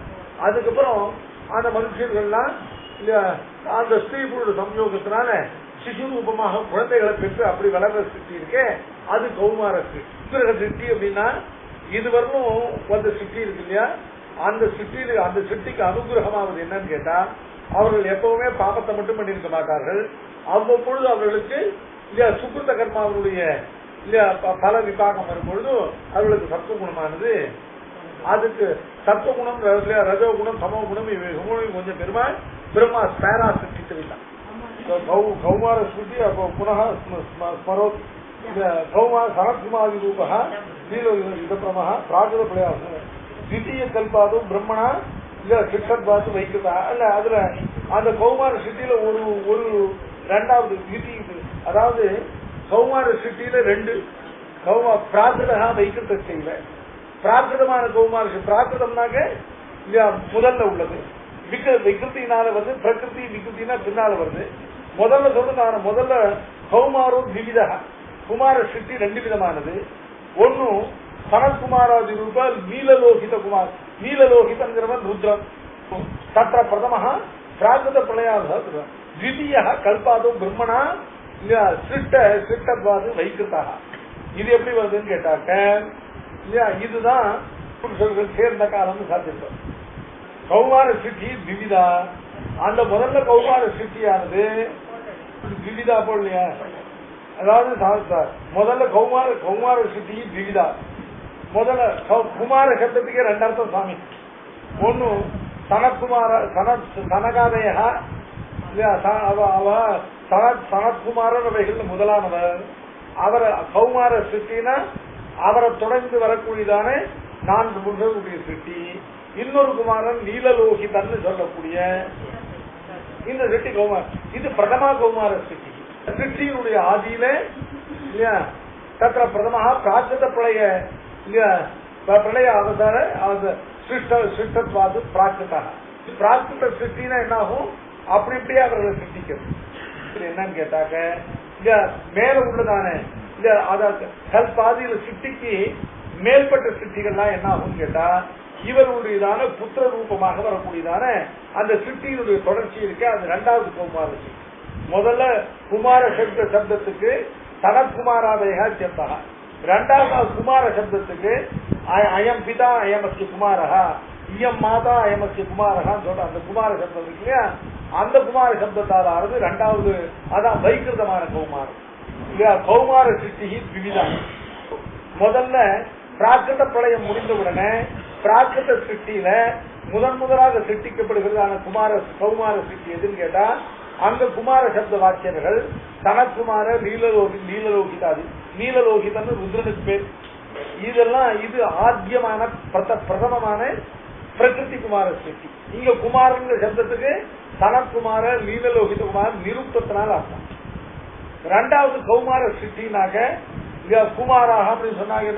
அதுக்கப்புறம் அந்த மனுஷர்கள்லாம் அந்த ஸ்திரீ புருட சம்யோகத்தினால சிசு ரூபமாக குழந்தைகளை பெற்று அப்படி வளர்ற சிருஷ்டி இருக்கே அது கௌமார சிருஷ்டி. அப்படின்னா இதுவரையும் வந்த சிருஷ்டி இருக்கு இல்லையா. அந்த சிருஷ்டிக்கு அனுகிரகமாவது என்னன்னு கேட்டா அவர்கள் எப்பவுமே பாபத்தை மட்டும் பண்ணியிருக்க மாட்டார்கள். அவ்வப்பொழுது அவர்களுக்கு சுகிருத்த கர்மாவுடைய பல விபாகம் வரும்பொழுது அவர்களுக்கு சத்துவகுணமானது அதுக்கு சத்துவகுணம் ரஜோகுணம் சமோகுணம் இவைகளும் கொஞ்சம் பெருமாள் பிரம்மா ஸ்பேரா சிருஷ்டித்துவிட்டான். கௌமார ஸ்ருதி அப்போ புனः ஸ்மரோத் கௌமார சனத்குமாரி ரூபா இதப்பிரமः பிராகிருத பிரயாசம் द्वितीय கல்பாதும் பிரம்மணா இல்ல சிக்ஷத்வாது வைக்கிறதா இல்ல அதுல அந்த கௌமார சிட்டியில ஒரு 2வது விதி. அதாவது கௌமார சிட்டியில 2 பிராகிருதா வைக்கிறத செய்யல. பிராகிருதமான கௌமார பிராகிருதம்னாக்க முதல்ல உள்ளது. விகிருத்தினால வந்து பிரகிருதி விகிருத்தினா பின்னால வருது. முதல்ல சொல்றது முதல்ல கௌமாரம் விவிதா குமார சிட்டி 2 விதமானது. ஒன்னும் சனத்குமாராதி ரூபா நீலலோகித குமார். நீலலோகிதங்கிறவன் ருத்ரம். தத்திர பிரதம பிராகிருத பிரளயாக द्वितीय கல்பாதோ பிரம்மணா சிட்டத்வாது வைக்கிருதா. இது எப்படி வருதுன்னு கேட்டாக்க இல்லையா இதுதான் புருஷர்கள் சேர்ந்த காலம் சாத்திருக்கோம். கௌமார சிட்டி விவிதா. அந்த முதல்ல கௌமார சிட்டியானது விவிதா போடலையா. அதாவது முதல்ல கௌமார சிட்டி விவிதா. முதல்ல குமார சப்தத்துக்கே 2 அர்த்தம் சாமி. ஒன்னு சனத்குமார சனகாதயா சனத்குமாரன் அவைகள் முதலானவர். அவரை கௌமார சிட்டினா அவரை தொடர்ந்து வரக்கூடியதான 4 புருஷர்களுடைய சிட்டி. இன்னொரு குமாரன் நீலலோகிதன்னு சொல்லக்கூடிய இந்த சிட்டி கௌமார். இது பிரதமா கௌமார சிட்டி. சிருஷ்டியினுடைய ஆதியில இல்லையா தத்திர பிரதமாக பிராகிருத பிரளய இல்லையா பிரளய அவதார சிருஷ்டத்வாது பிராகிருதா. பிராகிருத சிருஷ்டினா என்ன ஆகும்? அப்படி இப்படியே அவர்களை சிருஷ்டிக்கிறது என்னன்னு கேட்டாக்க இல்ல மேல உள்ளதான இல்ல அதாவது கல்பாதியில சிருஷ்டிக்கு மேல்பட்ட சிருஷ்டிகள்லாம் என்ன ஆகும் கேட்டா இவருடையதான புத்திர ரூபமாக வரக்கூடியதான அந்த சிருஷ்டியினுடைய தொடர்ச்சி இருக்கு. அது இரண்டாவது கௌமார சிருஷ்டி. முதல்ல குமார சப்தத்துக்கு சனத்குமாராதயா சேர்த்தா, இரண்டாவது குமார சப்தத்துக்கு அயம் பிதா அயமஸ்ய குமாரஹா இயம் மாதா அயமஸ்ய குமாரஹான்னு சொல்ற அந்த குமார சப்தம் இருக்கு இல்லையா, அந்த குமார சப்தத்தால் ஆறுது இரண்டாவது. அதான் வைகிருதமான கௌமாரம் இல்லையா. கௌமார சிருஷ்டி விவிதா. முதல்ல பிராகிருத பிரளயம் முடிந்தவுடனே பிராகிருத சிருஷ்டியில முதலாக சிருஷ்டிக்கப்படுகிறதான கௌமார சிருஷ்டி எதுன்னு கேட்டா அங்க குமார சப்த வாக்கியர்கள் சனத்குமார நீலலோகிதாதி. நீலலோகிதன் ருத்ரனுக்கு பேர். இதெல்லாம் இது ஆத்தியமான பிரதமமான பிரகிருதி குமார சிருஷ்டி. இங்க குமாரங்கிற சப்தத்துக்கு சனத்குமார நீலலோகித குமார் நிருப்தத்தினால அர்த்தம். இரண்டாவது கௌமார சிருஷ்டினாக குமாராக அப்படின்னு சொன்னாங்க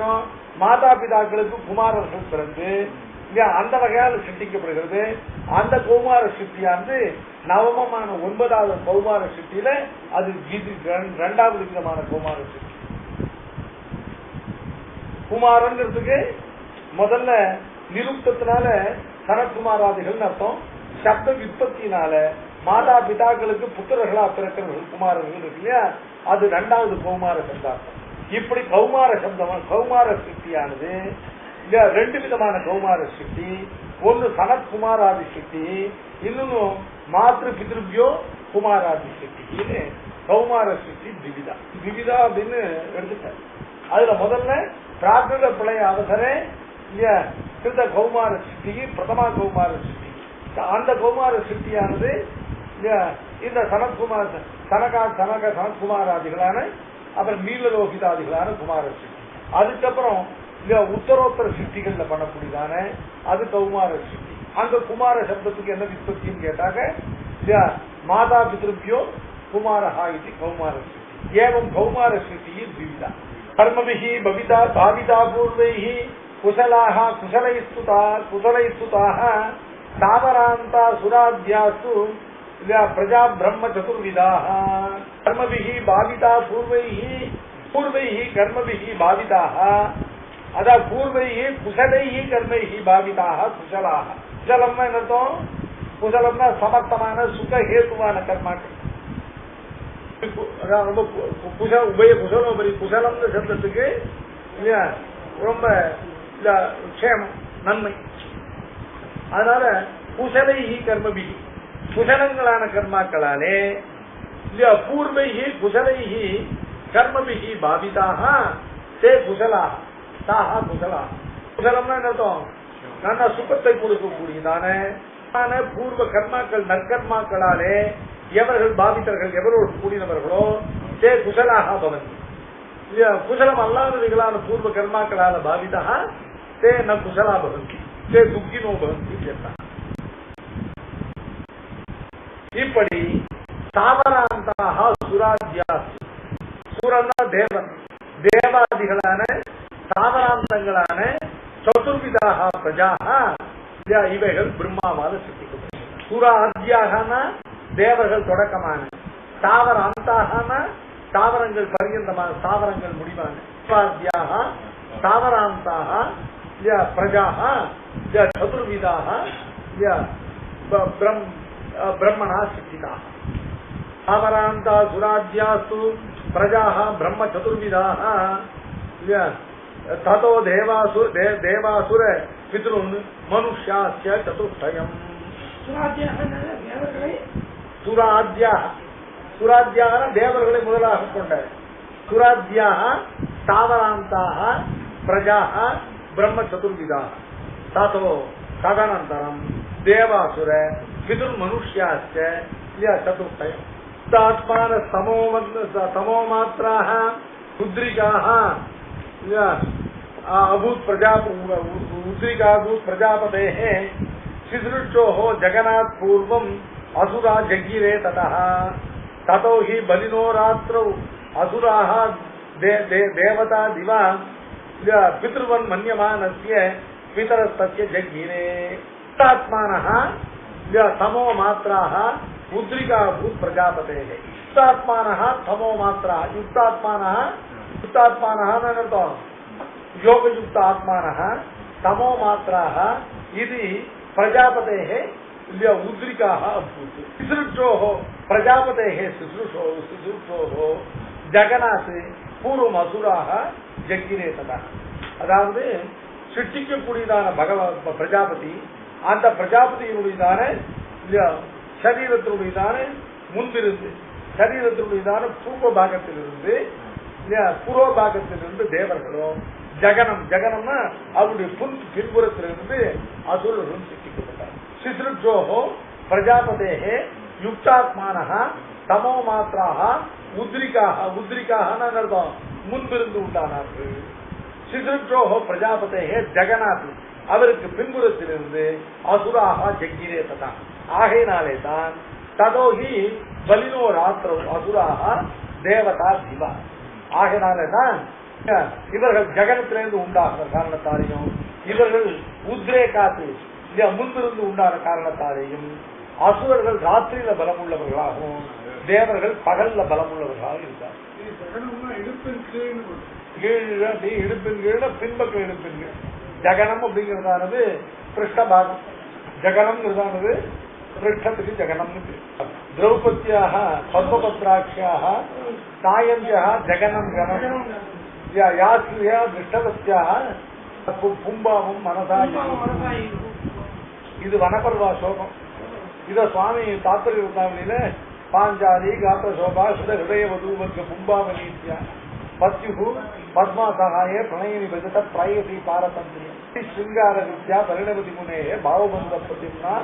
மாதா பிதாக்களுக்கு குமாரர்கள் பிறந்து அந்த வகையால் சிருஷ்டிக்கப்படுகிறது. அந்த கௌமார சிருஷ்டியானது நவமமான 9வது கௌமார சிருஷ்டியில அது இரண்டாவது விதமான கௌமார சிருஷ்டி. குமாரங்கிறதுக்கு முதல்ல நிருப்தத்தினால சனத்குமாராதிகள் அர்த்தம். சப்த விற்பத்தினால மாதா பிதாக்களுக்கு புத்திரர்களா பிறக்கிறவர்கள் குமாரர்கள் இருக்கு இல்லையா, அது இரண்டாவது கௌமார சப்தார்த்தம். இப்படி கௌமார சப்தம் கௌமார சிருஷ்டியானது ரெண்டு விதமான கௌமார சிருஷ்டி. ஒன்னு சனத்குமாராதி சிருஷ்டி, இன்னொன்னு மாத்ரு பித்ருபியோ குமாராதி சிருஷ்டி. இது கௌமார சிருஷ்டி திவிதா. திவிதா அப்படின்னு எடுத்துட்டார். அதுல முதல்ல பிராகிருத பிரளய அவசரே கிருத கௌமார சிருஷ்டி பிரதமா கௌமார சிருஷ்டி. அந்த கௌமார சிருஷ்டியானது இந்த சனத்குமாராதிகளான அப்புறம் நீலலோகிதாதிகளான குமார சிருஷ்டி. அதுக்கப்புறம் உத்தரோத்தர சிருஷ்டிகள்ல பண்ணக்கூடியதான அது கௌமார சிருஷ்டி. அந்த குமார சப்தத்துக்கு என்ன விற்பத்தின்னு கேட்டாக்க மாதா பித்ருபியோ குமாரஹா இது கௌமார சிருஷ்டி. ஏவம் கௌமார சிருஷ்டி திவிதா. கர்மபிஹி பவிதா பாவிதா பூர்வைஹி குசலாஹ குசலைஸ்துதாக தாவராந்தா சுராத்யாசு பிரஜா பிரம்ம சதுர்விதாக. கர்மபிஹி பாவிதா பூர்வைஹி கர்மபிஹி பாவிதாக. அதான் பூர்வைஹி குசலைஹி கர்மைஹி பாவிதாக குசலாக. குசலம்னா என்ன அர்த்தம்? குசலம்னா சமர்த்தமான சுகஹேதுவான கர்மாக்கள். ரொம்ப உபய குசலோபரி குசலம் சப்தத்துக்கு ரொம்ப க்ஷேமம் நன்மை. அதனால குசலைஹி கர்மபிஹி குசலங்களான கர்மாக்களாலே பூர்வைஹி குசலைஹி கர்மபிஹி பாவிதாக தே குசலாக தாஹா குசலாக. குசலம்னா என்ன அர்த்தம்? நல்ல சுகத்தை கொடுக்கக்கூடியதான பூர்வ கர்மாக்கள் நற்கர்மாக்களாலே எவர்கள் பாவித்தர்கள் எவரோடு கூடினவர்களோ தே குசலாக பவந்தி. குசலம் அல்லாதவைகளான பூர்வ கர்மாக்களால பாவிதா தே ந குசலா பவந்தி தே துக்கினோ பவந்தி கேட்டார். இப்படி தாவராந்தாக சுராத்யாசு. சூரன்னா தேவன், தேவாதிகளான தாவராந்தங்களான சதுர்விதாக பிரஜாக இவைகள் பிரம்மாவால சிருஷ்டிக்கப்பட்டன. சூராத்யாகனா தேவர்கள் தொடக்கமான, தாவராந்தாக தாவரங்கள் பரியந்தமான தாவரங்கள் முடிவான, தாவராந்தாக பிரஜாக சதுர்விதாக பிரம்மணா சிருஷ்டிதாக. தாவராந்தா சுராத்யாசு பிரஜாக பிரம்ம சதுர்விதாக ததோ தேவாசுர பித்ருன் மனுஷ்யாஸ்ய சதுஷ்டயம். சுராத்யாக தேவர்களை முதலாக கொண்ட சுராத்யாக தாவராந்தாக பிரஜாக பிரம்ம சதுர்விதாக ததோ ததனந்தரம் தேவாசுர பிதுர் மனுஷ்யாஸ்ய சதுஷ்டயம். தாத்மான தமோ மாத்ராः ருத்ரிகாः अभूत उद्रिकाभूत प्रजापतेः शिदृक्षोः जगनात् पूर्वम् असुरा जगिरे ततः ततो हि बलिनो रात्रौ असुराः देवता दिवा पितृवन् मन्यमानस्य पितरस्तस्य जज्ञिरे युक्तात्मानः तमो मात्राः उद्रिका भूत प्रजापतेः युक्तात्मानः तमो मात्राः युक्तात्मानः नगर्तम् योगयुक्त आत्मानः तमो मात्राः इति प्रजापतेः उद्रिकाः अभूत् शुश्रूषोः प्रजापतेः शुश्रूषोः जगनात् पूर्वम् असुराः जग्गिरे तदा அதாவது சிருஷ்டிக்கக்கூடியதான பிரஜாபதி அந்த பிரஜாபதியினுடையதான சரீரத்தினுடையதான முன்பிருந்து சரீரத்தினுடையதான பூர்வ பாகத்திலிருந்து பூர்வ பாகத்திலிருந்து தேவர்களும் ஜகனம்னா அவருடைய பின்புறத்திலிருந்து அசுரர்களும் சிருஷ்டிக்கப்பட்டார் சிசுருஜோஹோ பிரஜாபதேஹ யுக்தாத்மானஹ தமோ மாத்ராஹ உத்ரிகாஹ அர்த்தம் முன்பிருந்து உண்டானார்கள் சிசுருஜோஹோ பிரஜாபதேஹ ஜகநாத் அவருக்கு பின்புறத்திலிருந்து அசுராக ஜக்கிரே ததா ஆகையினாலே தான் ததோஹி பலினோ ராத்திரோ அசுராக தேவதா திவா ஆகையினாலே தான் இவர்கள் ஜகனத்திலிருந்து உண்டாகிற காரணத்தாலையும் இவர்கள் உத்ரேகாத்து முன்பிருந்து உண்டான காரணத்தாலேயும் அசுரர்கள் ராத்திரியில பலம் உள்ளவர்களாகவும் தேவர்கள் பகல்ல பலம் உள்ளவர்களாக இருந்தார். இடுப்பின் கீழ பின்பக்கம் இடுப்பின் கீழ் ஜகனம் அப்படிங்கிறதானது பிருஷ்டபாகம் ஜகனம்ங்கிறதானது பிருஷ்டத்துக்கு ஜகனம். திரௌபதியாக பத்மபத்ராட்சியாக சாயந்தியா ஜகனம் கனம் யாஸ்ரியா திருஷ்டவத்தியாக பும்பாவும் மனசாயி இது வனபர்வா சோகம். இத சுவாமி தாத்பரிய பாஞ்சாலி காத்த சோபா சுத ஹிருதய வதூவர்க பும்பாவனீத்யா பத்யு பத்மா சகாய பிரணயினி பஜத பிராயசி பாரதந்திரியம் சிங்கார வித்யா பரிணபதி முனே பாவபந்த பிரதிம்னா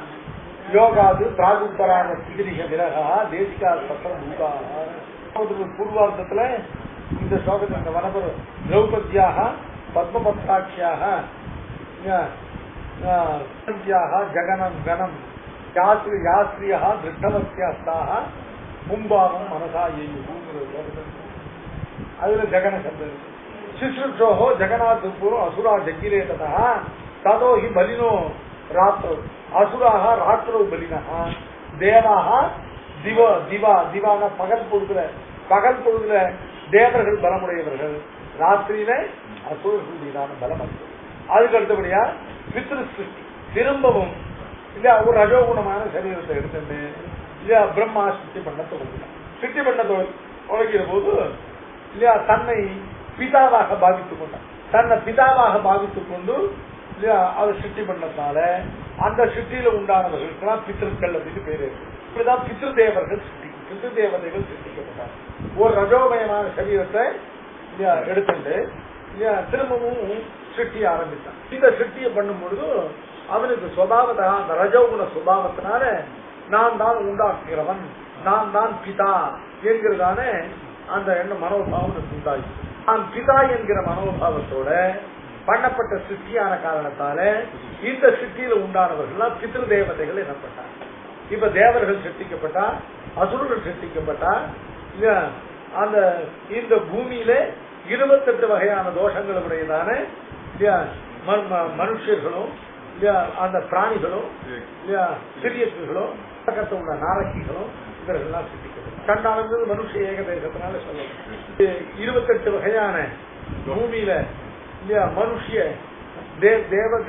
யோகாது பிராகுத்தரான சிகிரிக விரகா தேசிகா சத்திர பூகா. பூர்வார்த்தத்துல இந்த ஸ்லோகத்தில் இந்த வனபர் திரௌபதியாக பத்மபத்ராட்சியாக ஜகனம் கனம் யாஸ்ரியா திருஷ்டவஸ்யாக பும்பாவும் மனசா அதுல ஜகன சப்தம். சிசுஷோஹோ ஜகநாத் பூர்வம் அசுரா ஜக்கிரே ததா ததோ ஹி பலினோ ராத்திரோ அசுராக ராத்திரோ பலினஹ தேவாக திவான பகல் பொழுதுல தேவர்கள் பலமுடையவர்கள் ராத்திரியில அசுரர்கள் மீதான பலம் அளித்தது. அதுக்கு அடுத்தபடியா பித்ரு சிருஷ்டி திரும்பவும் இல்ல ஒரு ரஜோகுணமான சரீரத்தை எடுத்துட்டு இல்லையா பிரம்மா சிருஷ்டி பண்ண தொடங்கினார். சிருஷ்டி பண்ண தொடங்கிற போது இல்லையா தன்னை பிதாவாக பாவித்துக் கொண்டார். தன்னை பிதாவாக பாவித்துக் கொண்டு இல்லையா அதை சிருஷ்டி பண்ணதுனால அந்த சிருஷ்டியில உண்டானவர்களுக்கெல்லாம் பித்திருக்கள் அப்படின்னு பேரு. இப்படிதான் பித்ரு தேவர்கள் பித்ரு தேவதைகள் சிருஷ்டிக்கப்பட்டார். ஒரு ரஜோமயமான சரீரத்தை எடுத்துட்டு திரும்பவும் சிருஷ்டி ஆரம்பித்தான். இந்த சிருஷ்டியை பண்ணும் பொழுது அவனுக்கு சுபாவத்தை அந்த ரஜோகுண சுபாவத்தினால நான் தான் உண்டாக்குகிறவன் நான் தான் பிதா என்கிறதான அந்த எண்ண மனோபாவம் உண்டாகி நான் பிதா என்கிற மனோபாவத்தோட பண்ணப்பட்ட சிருஷ்டியான காரணத்தால இந்த சிருஷ்டியில உண்டானவர்கள் பித்ரு தேவதைகள் எனப்பட்டார். இப்ப தேவர்கள் சிருஷ்டிக்கப்பட்டா அசுரர்கள் சிருஷ்டிக்கப்பட்டா அந்த இந்த பூமியில 28 வகையான தோஷங்கள் உடையதான மனுஷர்களும் அந்த பிராணிகளும் சிறியர்களும் பக்கத்தில் உள்ள நாரக்கிகளும் இவர்கள்லாம் சிருஷ்டிக்கப்பட்டார். கண்டானது மனுஷ ஏகதேசத்தினால சொல்லணும். 28 வகையான பூமியில மனுஷிய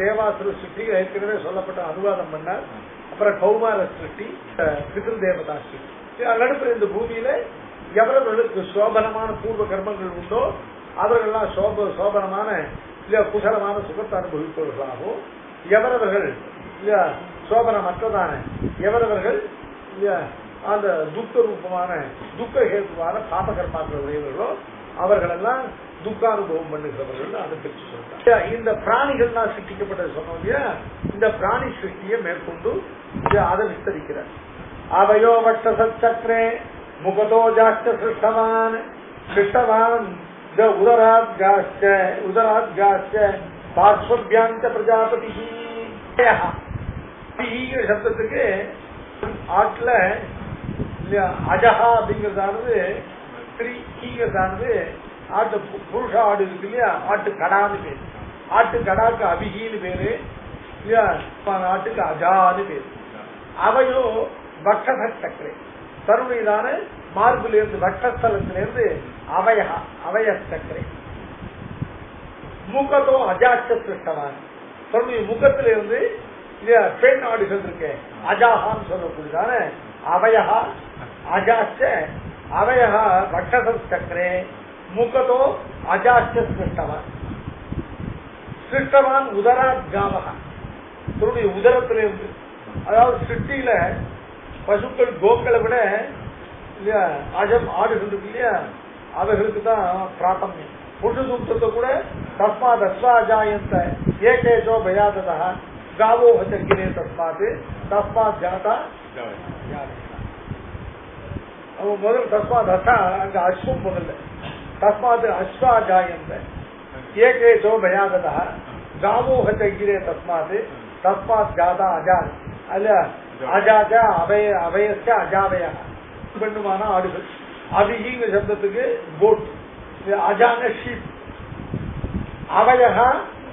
தேவாசுர சிருஷ்டி ஏற்கனவே சொல்லப்பட்ட அனுவாதம் பண்ணார். அப்புறம் கௌமார சிருஷ்டி பித்ரு தேவதா சிருஷ்டி. நடுப்புற இந்த பூமியில எவரவர்களுக்கு சோபனமான பூர்வ கர்மங்கள் உண்டோ அவர்கள்லாம் சோபனமான குசலமான சுகத்தை அனுபவிப்பவர்களாகவும் எவரவர்கள் சோபனமற்றதான எவரவர்கள் அந்த துக்க ரூபமான துக்க ஹேதுவான பாப கர்மாக்கள் உடையவர்களோ அவர்களெல்லாம் துக்கானுபவம் பண்ணுகிறவர்கள் அதை பிரிச்சு சொல்றாங்க. இந்த பிராணிகள்லாம் சிருஷ்டிக்கப்பட்டது சொன்னோம் இல்லையா, இந்த பிராணி சிருஷ்டியை மேற்கொண்டு அதை விஸ்தரிக்கிறார். அவையோ வட்ட சச்சக்ரே முகதோ ஜாஸ்த சிருஷ்டவான் உதராத்காஷ்ட பார்ஸ்வபியாந்த பிரஜாபதி. சப்தத்துக்கு ஆட்ல இல்லையா அஜஹா அப்படிங்கறதானது ஸ்திரீங்கிறதானது ஆட்டு புருஷ ஆடு இருக்கு இல்லையா ஆட்டு கடான்னு பேரு. ஆட்டு கடாக்கு அபிகின்னு பேரு இல்லையா ஆட்டுக்கு அஜான்னு பேரு. அவையோ பக்ஷச சக்கரை தன்னுடையதான மார்பிலிருந்து வட்டஸ்தலத்திலிருந்து அவய சக்கரை முகத்தோ அஜாட்ச சிருஷ்டவான் தன்னுடைய முகத்திலிருந்து பெண் ஆடுகள் இருக்கு அஜாகான்னு சொல்லக்கூடியதான அவயா அஜாச்ச அவயா வட்டச சக்கரே முகத்தோ அஜாச்ச சிருஷ்டவான் சிருஷ்டவான் உதராத் காமகா தன்னுடைய உதரத்திலிருந்து அதாவது சிட்டியில பசுக்கள் கோக்களை விட அஜம் ஆடுகள் இருக்கு இல்லையா அவைகளுக்கு தான் பிராத்தமியம். புருஷ சூக்தத்தை கூட தஸ்மாத் அஸ்வாஜாயந்த ஏகேஜோ பயாததா காவோ ஹச்சக்கிரே தஸ்மாத் ஜாதா முதல் தஸ்மாத் அசா அங்க அஸ்வம் முதல்ல தஸ்மாத் அஸ்வாஜாயந்த ஏகேஜோ பயாததா காவோ ஹச்சக்கிரே தஸ்மாத் ஜாதா அஜா அல்ல அஜாஜ அபயஸ்க அஜாவய பெண்ணுமான ஆடுகள். அபிகிங்க சப்தத்துக்கு கோட் அஜான ஷீப் அவயா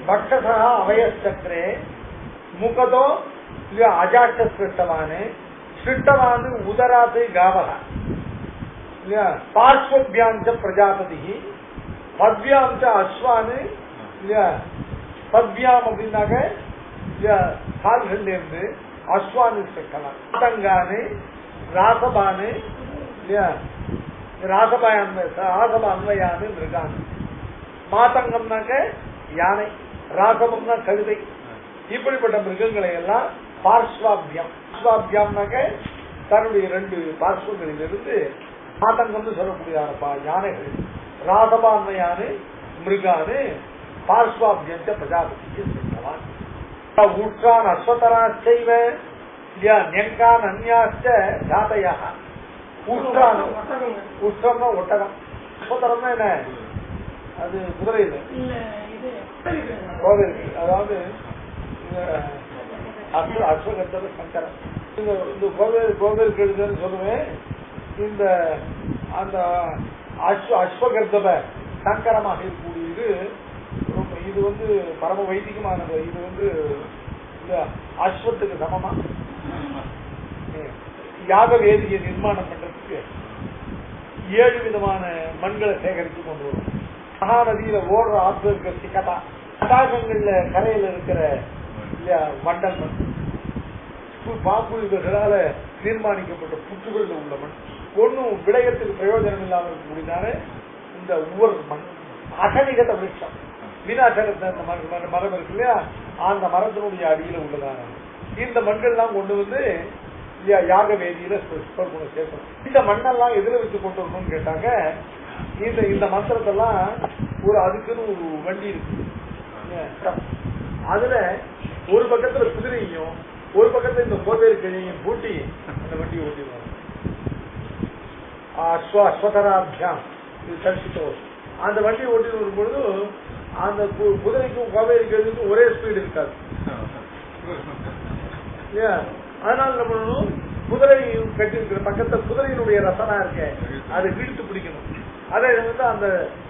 பக்ஷசா அவயச்சக்கரே முகதோ அஜாட்ட சிருஷ்டவானு சிருஷ்டவானு உதராத்து காவகா பார்ஸ்வபியாஞ்ச பிரஜாபதி பத்யாஞ்ச அஸ்வானு பத்யாம் அப்படின்னாக்க கால்கள்ல இருந்து அஸ்வானு சிருஷ்டவான் ஆதங்கானு ராசபானு ராசபான்மையானு மிருகானு மாதங்கம்னாக்க யானை ராசபம்னா கழுதை இப்படிப்பட்ட மிருகங்களை எல்லாம் பார்ஸ்வாபியாம்னாக்க தன்னுடைய 2 பார்ஸ்வங்களிலிருந்து மாதங்கம்னு சொல்லக்கூடிய யானைகள் ராசபான்மையானு மிருகானு பார்ஸ்வாபியஞ்ச பிரஜாபதிக்கு சிருஷ்டவான் ஊற்றான் அஸ்வதராச்சைவ நெங்கான் அந்யாச்ச ஜாதையா உஷ்டம்னா ஒட்டகம் அஸ்வதரம்னா என்ன அது குதிரை இல்லை கோவில் அதாவது அஸ்வகர்த்தர் சங்கரம் இந்த கோவில் கெடுதல் சொல்லுவேன். இந்த அந்த அஸ்வகர்த்தப சங்கரமாக இருக்கக்கூடியது இது வந்து பரம வைதிகமானது. இது வந்து அஸ்வத்துக்கு சமமா யாக வேதியை நிர்மாணம் பண்றதுக்கு 7 விதமான மண்களை சேகரித்து கொண்டு வரும். மகாநதியில ஓடுற ஆற்று இருக்கிற சிக்கதா தடாகங்கள்ல கரையில இருக்கிற மண்டல் மண் பாப்புகளால தீர்மானிக்கப்பட்ட புற்றுகள்ல உள்ள மண் ஒன்னும் விடயத்துக்கு பிரயோஜனம் இல்லாமல் இருக்கக்கூடியதான இந்த ஒவ்வொரு மண் அகனிகத விருட்சம் மீனாட்சகத்தை மரம் இருக்கு இல்லையா அந்த மரத்தினுடைய அடியில உள்ளதான இந்த மண்கள்லாம் கொண்டு வந்து யாக வேதியில சேர்க்கணும். இந்த மண்ணெல்லாம் எதிர வச்சு கொண்டு வரணும்னு கேட்டாங்க. இந்த மந்திரத்தெல்லாம் அதுக்குன்னு ஒரு வண்டி இருக்கு. அதுல ஒரு பக்கத்துல குதிரையும் ஒரு பக்கத்துல இந்த கோவேறு கிழியும் பூட்டி அந்த வண்டியை ஓட்டிடுவாங்க. அஸ்வதராபியாம் இது தரிசித்தோ அந்த வண்டியை ஓட்டிட்டு வரும்பொழுது அந்த குதிரைக்கும் கோவேறு கிழிக்கும் ஒரே ஸ்பீடு இருக்காது. அதனால நம்ம குதிரை கட்டி இருக்கிற பக்கத்துல குதிரையினுடைய ரசனா இருக்க அதை இழுத்து பிடிக்கணும். அதே வந்து அந்த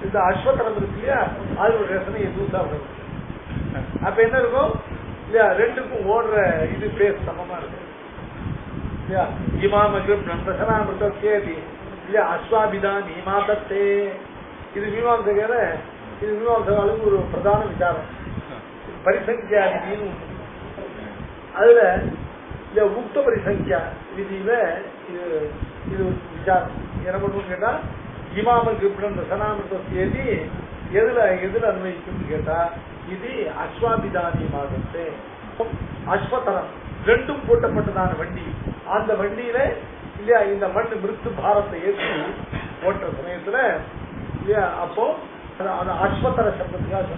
இந்த அஸ்வதரம் இருக்கு இல்லையா அதோட ரசனையை தூசா விடணும். அப்ப என்ன இருக்கும் இல்லையா ரெண்டுக்கும் ஓடுற இது பேஸ் சமமா இருக்கு இல்லையா. இமாமகிருத்தேதி இல்லையா அஸ்வாபிதான் இமாதத்தே இது மீமாம்சகர இது மீமாம்சகாலுக்கு ஒரு பிரதான விசாரம். பரிசங்கியா விதின்னு அதுல இந்த உக்த பரிசங்கியா விதியில இது விசாரம் என்ன பண்ணுவோம் கேட்டா இமாமகிருப்டம் ரசனாமிருத்தேதி எதுல அன்வயிக்கும் கேட்டா இது அஸ்வாபிதானி மாதத்தே அஸ்வதரம் ரெண்டும் போட்டப்பட்டதான வண்டி. அந்த வண்டியில இல்லையா இந்த மண் மிருத்து பாரத்தை ஏற்றி ஓட்டுற சமயத்துல இல்லையா அப்போ அந்த அஸ்வதர சப்தத்துக்காக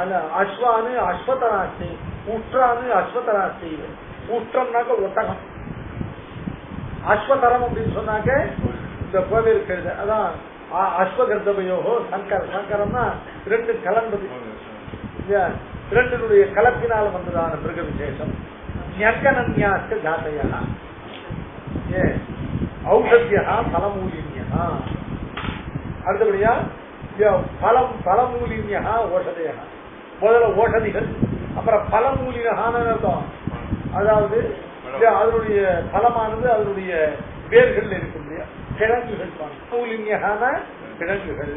அந்த அஸ்வானு அஸ்வதராசி உற்றானு அஸ்வதராசி உற்றம்னாக்க ஒட்டகம் அஸ்வதரம் அப்படின்னு சொன்னாக்க இந்த கோவில் கழுத அதான் அஸ்வகர்தபயோகோ சங்கரம்னா 2 கலந்தது இல்லையா 2 கலப்பினால் வந்ததான மிருக விசேஷம். ஞங்கனன்யாச ஜாதையா ஔஷத்யா பலமூலின்யா. அடுத்தபடியா பலமூலின்யா ஓஷதையா. முதல்ல ஓஷதிகள், அப்புறம் பலமூலினகான அர்த்தம். அதாவது அதனுடைய பலமானது அதனுடைய வேர்கள் இருக்கும் இல்லையா, கிழங்குகள். மூலின்யான கிழங்குகள்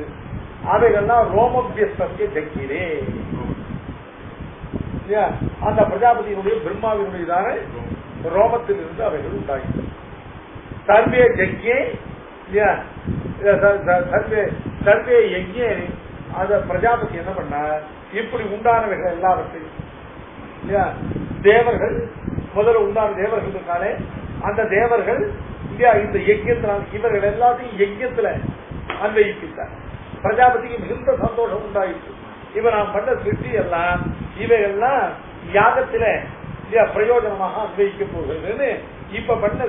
அவைகள்லாம் ரோமபியஸ்திய ஜக்கிரே. அந்த பிரஜாபதியினுடைய பிரம்மாவினுடையதான ரோமத்தில் இருந்து அவைகள் உண்டாகி சர்வே ஜக்கியே சர்வே யஜ்ஞே. அத பிரஜாபதி என்ன பண்ணார், இப்படி உண்டானவைகள் எல்லாவற்றையும் தேவர்கள் முதல்ல உண்டான தேவர்கள் இருக்காலே அந்த தேவர்கள் இந்த யஜ்யத்தினால் இவர்கள் எல்லாத்தையும் யஜ்யத்துல அன்வயிப்பித்தார். பிரஜாபதிக்கு மிகுந்த சந்தோஷம் உண்டாயிற்று. இவ நாம் பண்ண சிருஷ்டி எல்லாம் இவைகள்லாம் யாகத்தில பிரயோஜனமாக அன்வயிக்க போகிறது. இப்ப பண்ண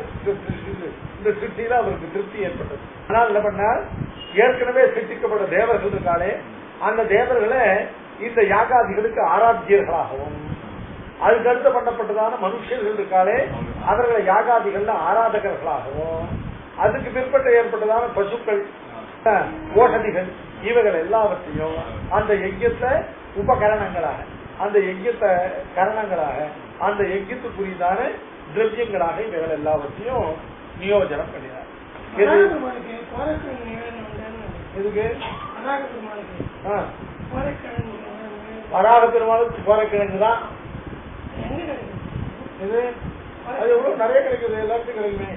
இந்த சிருஷ்டியில அவருக்கு திருப்தி ஏற்பட்டது. ஆனால் என்ன பண்ணால், ஏற்கனவே சிருஷ்டிக்கப்பட்ட தேவர்கள் இருக்காலே அந்த தேவர்களை இந்த யாகாதிகளுக்கு ஆராத்தியர்களாகவும், அதுக்கு அடுத்து பண்ணப்பட்டதான மனுஷர்கள் இருக்காலே அவர்களை யாகாதிகள்ல ஆராதகர்களாகவும், அதுக்கு பிற்பட்ட ஏற்பட்டதான பசுக்கள் ஓஷதிகள் இவைகள் எல்லாவற்றையும் அந்த யஜ்யத்தை உபகரணங்களாக, அந்த யஜ்யத்தை கரணங்களாக, அந்த யஜ்யத்துக்குரியதான திரவியங்களாக இவைகள் எல்லாவற்றையும் நியோஜனம் பண்ணினார். இதுக்கு வராக பெருமாளுக்கு கோரக்கிழங்கு தான். இது அது எவ்வளவு நிறைய கிடைக்குது, எல்லாத்தையும் கிடைக்குமே.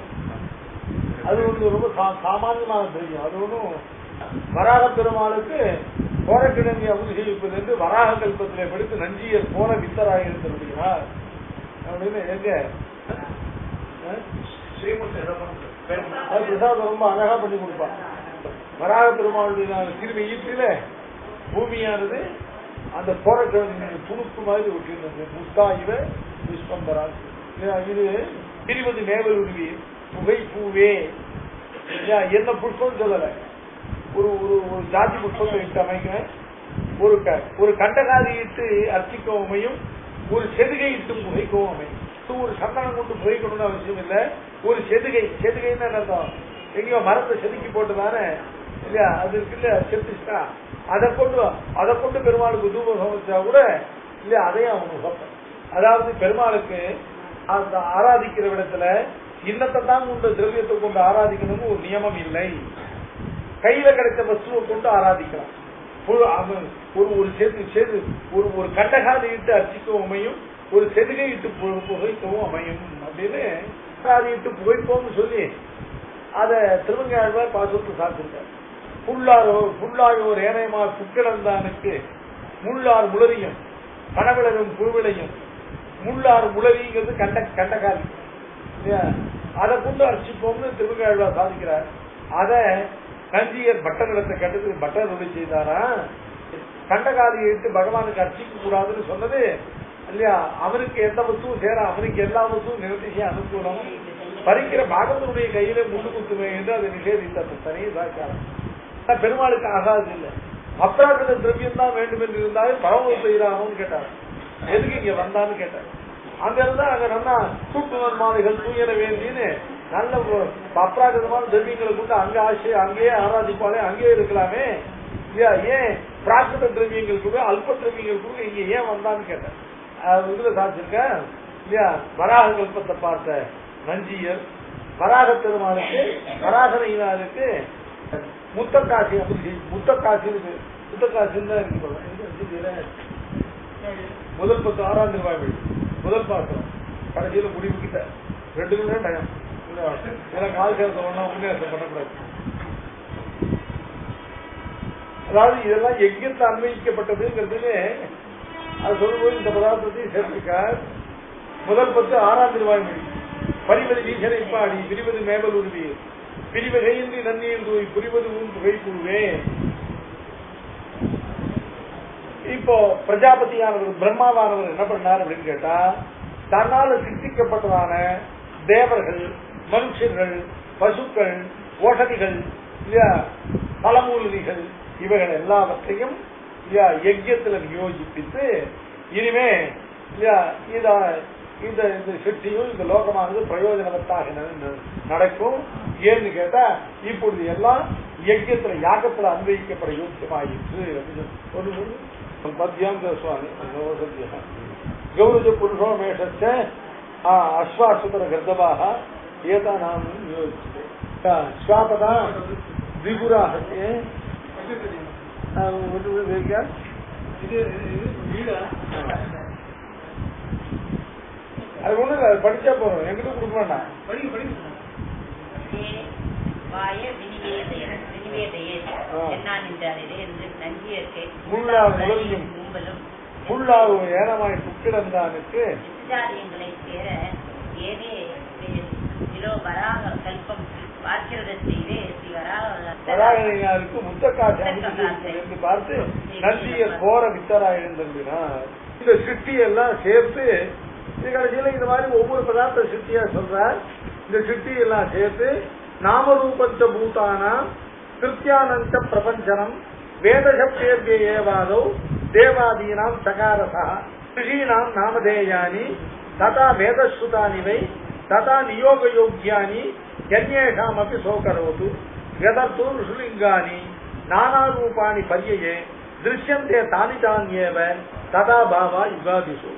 அது வந்து ரொம்ப சாமானியமான தெரியும். அது ஒன்றும் வராக பெருமாளுக்கு கோரக்கிழங்கை அபிஷேகிப்பது என்று வராக கல்பத்திலே படித்து நஞ்சியர் கோர வித்தராக இருந்திருக்கிறார் அப்படின்னு எங்க பிரசாதம் ரொம்ப அழகா பண்ணி கொடுப்பார். வராக பெருமாளுடைய திரும்பி ஈட்டில பூமியானது அந்த கோரக்கிழங்கு துணுக்கு மாதிரி ஒட்டிருந்தது. முத்தாயிவ விஸ்வம்பரான். இது பிரிவது மேவல் உருவி புகை பூவே என்ன புஷ்பம் சொல்லல, ஒரு ஒரு ஜாதி புஷ்பத்தை இட்டு அமைக்கிறேன். ஒரு கண்டகாதி இட்டு அர்ச்சிக்கவும் அமையும், ஒரு செதுகை இட்டு புகைக்கவும் அமையும். ஒரு சந்தனம் கொண்டு புகைக்கணும்னு அவசியம் இல்லை. ஒரு செதுகைன்னு அர்த்தம், எங்கேயோ மரத்தை செதுக்கி போட்டுதானே இல்லையா, அது இருக்குல்ல செத்துச்சா, அதை கொண்டு பெருமாளுக்கு தூபம் சமைச்சா கூட இல்லையா, அதையும் அவங்க சமைப்பேன். அதாவது பெருமாளுக்கு அந்த ஆராதிக்கிற இடத்துல இன்னத்தை தான் கொண்டு திரவியத்தை கொண்டு ஆராதிக்கணும்னு ஒரு நியமம் இல்லை. கையில கிடைச்ச வஸ்துவை கொண்டு ஆராதிக்கலாம். ஒரு கண்டகாதி இட்டு அர்ச்சிக்கவும் அமையும், ஒரு செதுகை இட்டு புகைக்கவும் அமையும் அப்படின்னு இட்டு புகைப்போம்னு சொல்லி அத திருவங்காழ்வார் பாசத்து சாப்பிட்டார். புல்லாயோர் ஏனையமார் புக்கிழந்தானுக்கு முள்ளார் முளரியும் கனவிளரும் புழுவிளையும். முள்ளார் முளரிங்கிறது கண்டகாதி, அதை கொண்டு அர்ச்சிப்போம்னு திருவங்காழ்வார் சாதிக்கிறார். அத நஞ்சியர் பட்டனிடத்தை கண்டது பட்டர் உதவி செய்தாரா, கண்டகாதியை இட்டு பகவானுக்கு அர்ச்சிக்க கூடாதுன்னு சொன்னது இல்லையா. அவனுக்கு எந்த வஸ்துவும் சேர, அவனுக்கு எல்லா வஸ்துவும் நிறுத்தி அனுகூலம். பறிக்கிற பாகவனுடைய கையில முள்ளு குத்துமே என்று அதை நிஷேதித்த தனியே சாக்காரம். பெருமாளுக்கு ஆகாது இல்லை. அப்ராகிருத திரவியம் தான் வேண்டும் என்று இருந்தாலும் பரவல் செய்யறாங்கன்னு கேட்டார். எதுக்கு இங்க வந்தான்னு கேட்டார். அங்க இருந்தா அங்க நல்லா தூக்குவர் மாலைகள் தூயன வேண்டின்னு நல்ல அப்ராகிருதமான திரவியங்களை கொண்டு அங்கேயே ஆராதிப்பாலே அங்கேயே இருக்கலாமே இல்லையா. ஏன் பிராகிருத திரவியங்கள் கூட அல்ப திரவியங்கள் கூட இங்க ஏன் வந்தான்னு கேட்டார். இதுல சாதிச்சிருக்க இல்லையா. வராக கல்பத்தை பார்த்த நஞ்சியர் வராக பெருமாளுக்கு வராகனையினாருக்கு முத்தக்காசி முத்தக்காசின்னு தான் இருக்கு. முதல் 10 6ஆம் திருவாய்மொழி முதல் பாத்திரம் கடைசியில முடிவுக்கிட்ட 2 நிமிஷம் டைம். கால் சேர்த்த ஒண்ணா உண்மையாசம் பண்ணக்கூடாது. அதாவது இதெல்லாம் யஜ்யத்தை அன்வயிக்கப்பட்டதுங்கிறது அது சொல்லும்போது இந்த பதார்த்தத்தையும் சேர்த்திருக்கார். முதல் 10 6ஆம் திருவாய்மொழி பரிவது வீசனை பாடி பிரிவது மேவல் உருவி பிரிவகையின்றி நன்னீர் தூய் புரிவது புகை புழுவே. இப்போ பிரஜாபதியானவர் பிரம்மாவானவர் என்ன பண்ணார் அப்படின்னு கேட்டா, தன்னால சிருஷ்டிக்கப்பட்டதான தேவர்கள், மனுஷர்கள், பசுக்கள், ஓஷதிகள், பலமூலிகள் இவைகள் எல்லாவற்றையும் யஜ்யத்துல நியோஜிப்பித்து இனிமே இந்த சிட்டியும் இந்த லோகமானது பிரயோஜனவத்தாக நடக்கும். ஏன்னு கேட்டா இப்பொழுது எல்லாம் யஜ்யத்துல யாகத்துல அன்வயிக்கப்பட யோக்கியமாயிற்று. மத்தியம் சுவாமி கௌரஜ புருஷோ மேஷச்ச அஸ்வாசுதர கர்தவாக ஏதானாம் ஸ்வாபதா திகுராக அது ஒண்ணு இல்ல, படிச்சா போறோம், எங்கிட்ட கொடுக்க வேண்டாம். ஏனமாய் புக்கிடந்தானுக்கு முத்தக்காசு என்று பார்த்து நந்திய கோர வித்தரா எழுந்தினார். இந்த சிட்டி எல்லாம் சேர்த்து கடைசியில இந்த மாதிரி ஒவ்வொரு பதார்த்த சிட்டியா சொல்றார். இந்த சிட்டி எல்லாம் சேர்த்து நாமரூபஞ்ச பூதானா கிருத்தியானந்த பிரபஞ்சனம் வேதசப்தேர்யே ஏவாதோ தேவாதீனாம் சகாரசா ரிஷீனாம் நாமதேயானி ததா வேதஸ்ருதானிவை ததா நியோகயோக்யானி யன்யேஷாமபி சோகரோது யதர்த்தோ ருஷுலிங்கானி நானாரூபாணி பர்யயே திருஷ்யந்தே தானி தான்யேவ ததா பாவா யுகாதிஷு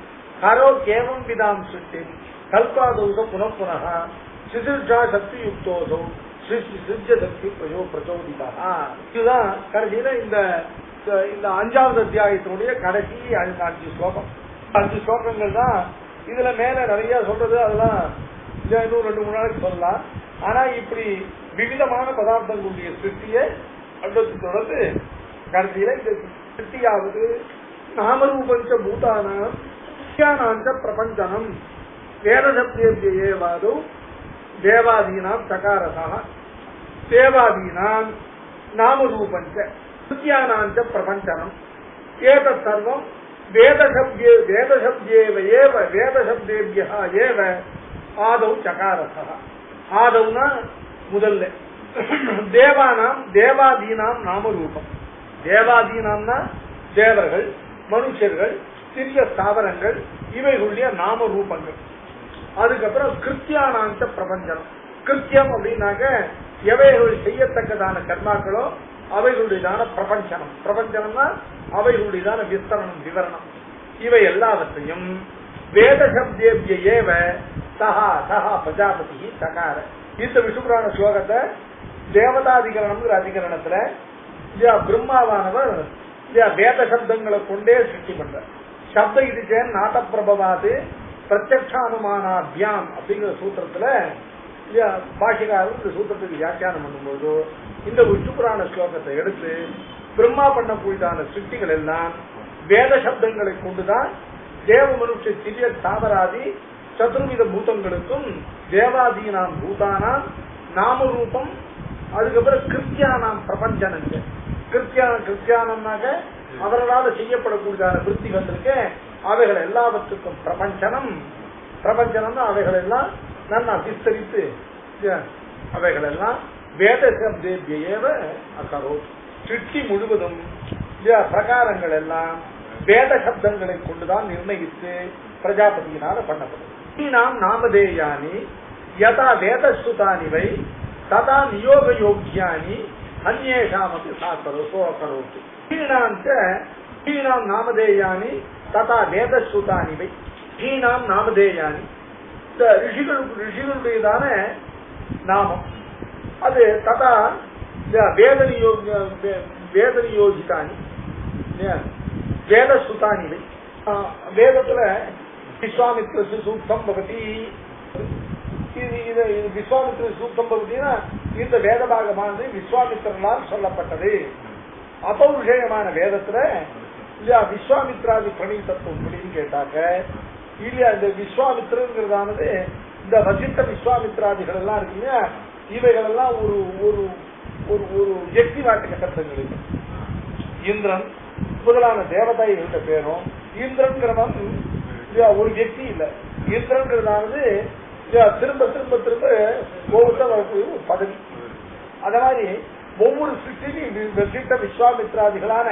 கரோ கேவம் விதாம் சிருஷ்டி கல்பாதௌத புனః சிசிர்ஷா சக்தி யுக்தோதோ சிருஷ்ய சக்தி பிரச்சோதிதா. இதுதான் கடைசியில இந்த 5வது அத்தியாயத்தினுடைய கடைசி 5 ஸ்லோகம். 5 ஸ்லோகங்கள் தான். இதுல மேல நிறைய சொல்றது அதெல்லாம் இன்னும் 2-3 நாளைக்கு சொல்லலாம். ஆனா இப்படி விவிதமான பதார்த்தங்களுடைய சிருஷ்டியை அடுத்து தொடர்ந்து கடைசியில இந்த சிருஷ்டியாவது நாமரூபஞ்ச பூதான பிரபஞ்சனம் வேதசப்தேவாதோ தேவாதீனாம் சகாரசா தேவாதீனாம் நாமரூபஞ்ச கிருத்தியானாஞ்ச பிரபஞ்சனம் ஏதத் சர்வம் வேதசப்தேபியா ஏவ ஆதௌ சகாரசா. ஆதௌனா முதல்ல தேவானாம் தேவாதீனாம் நாமரூபம். தேவாதீனாம்னா தேவர்கள், மனுஷர்கள், சிறிய ஸ்தாவரங்கள், இவைகளுடைய நாம ரூபங்கள். அதுக்கப்புறம் கிருத்தியானாஞ்ச பிரபஞ்சனம். கிருத்தியம் அப்படின்னாக்க எவைகள் செய்யத்தக்கதான கர்மாக்களோ அவைகளுடையதான பிரபஞ்சனம். பிரபஞ்சனம்னா அவைகளுடையதான விஸ்தரணம், விவரணம். இவை எல்லாவற்றையும் வேதசப்தேபிய ஏவ சஹா சஹா பிரஜாபதி சகார. இந்த விஷ்ணுபுராண ஸ்லோகத்தை தேவதாதிகரணம்ங்கிற அதிகரணத்துல பிரம்மாவானவர் வேத சப்தங்களை கொண்டே சிருஷ்டி பண்ற. சப்த இதுச்சேன் நாட்ட பிரபவாது பிரத்யக்ஷானுமானாபியாம் அப்படிங்கிற சூத்திரத்துல பாஷிகாரர் இந்த சூத்திரத்துக்கு வியாக்கியானம் பண்ணும்போது இந்த விஷ்ணுபுராண ஸ்லோகத்தை எடுத்து பிரம்மா பண்ணக்கூடியதான சிருஷ்டிகள் எல்லாம் வேத சப்தங்களை கொண்டுதான் தேவ மனுஷ சிறிய தாவராதி சதுர்வித பூதங்களுக்கும் தேவாதீனாம் பூதானாம் நாமரூபம். அதுக்கப்புறம் கிருத்தியானாம் பிரபஞ்சனங்க. கிருத்தியானம்னாக அவர்களால் செய்யப்படக்கூடியதான விருத்திகள் இருக்கு. அவைகள் எல்லாவற்றுக்கும் பிரபஞ்சனம். பிரபஞ்சனம்னா அவைகள் எல்லாம் நல்லா விஸ்தரித்து அவைகள் எல்லாம் வேத சப்தேபியேவ அகரோ. சிருஷ்டி முழுவதும் பிரகாரங்கள் எல்லாம் வேத சப்தங்களை கொண்டுதான் நிர்ணயித்து பிரஜாபதியினால பண்ணப்படும். நாம் நாமதேயானி யதா வேதஸ்ருதானிவை ததா நியோக யோக்யானி அந்நேஷாமபி சோகரோத்து. ஹீனாம் நாமதேயானி ததா வேதஸ்ருதானிவை. ஹீனாம் நாமதேயானி இந்த ரிஷிகளுடையதான நாமம். அது ததா வேதனியோகிதானி வேதஸ்ருதானிவை. வேதத்துல விஸ்வாமித்ர சூக்தம் பகதி. இது விஸ்வாமித்ர சூக்தம் பகதினா இந்த வேத பாகமானது விஸ்வாமித்திரனால் சொல்லப்பட்டது. அபௌருஷேயமான வேதத்துல இல்லையா விஸ்வாமித்ராதி பிரணீதத்துவம் அப்படின்னு கேட்டாக்க இல்லையா இந்த விஸ்வாமித்திரங்கிறதானது இந்த வசிஷ்ட விஸ்வாமித்ராதிகள் எல்லாம் இருக்கு இல்லையா, இவைகள் எல்லாம் ஒரு ஒரு ஒரு எக்தி வாட்டுக்க சப்தங்கள். இந்திரன் முதலான தேவதைகள்கிட்ட பேரும் இந்திரன்கிறவன் ஒரு வெற்றி இல்ல. இந்திரன்கிறதானது திரும்ப திரும்ப திரும்ப ஒவ்வொருத்தர் வரக்கூடிய ஒரு பதவி. அத மாதிரி ஒவ்வொரு சிருஷ்டிலையும் வெற்றிட்ட விஸ்வாமித்ராதிகளான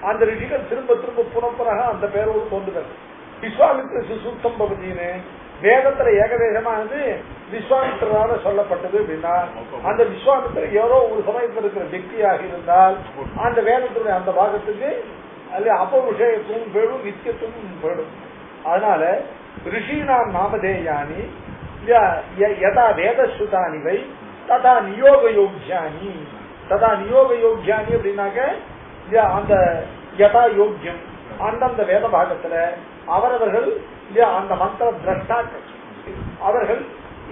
அந்த ரிஷிகள் திரும்ப திரும்ப புனப்புறாக அந்த பேரோடு தோன்றுதல். விஸ்வாமித்ர சூக்தம் பகுதின்னு வேதத்துல ஏகதேசமானது விஸ்வாமித்திரால சொல்லப்பட்டது அப்படின்னா அந்த விஸ்வாமித்திரர் ஏதோ ஒரு சமயத்தில் இருக்கிற വ്യക്തിயாக இருந்தால் அந்த வேதத்துடைய அந்த பாகத்துக்கு அது அபவிஷயத்துவம் போயிடும், நித்தியத்துவம் போயிடும். அதனால ரிஷினாம் நாமதேயானி யதா வேதஸ்ருதானிவை ததா நியோக யோக்யானி. ததா நியோக யோக்யானி அப்படின்னாக்க அந்த யதா யோக்கியம் அந்தந்த வேத பாகத்துல அவரவர்கள் அந்த மந்திர திரஷ்டாக்கள் அவர்கள்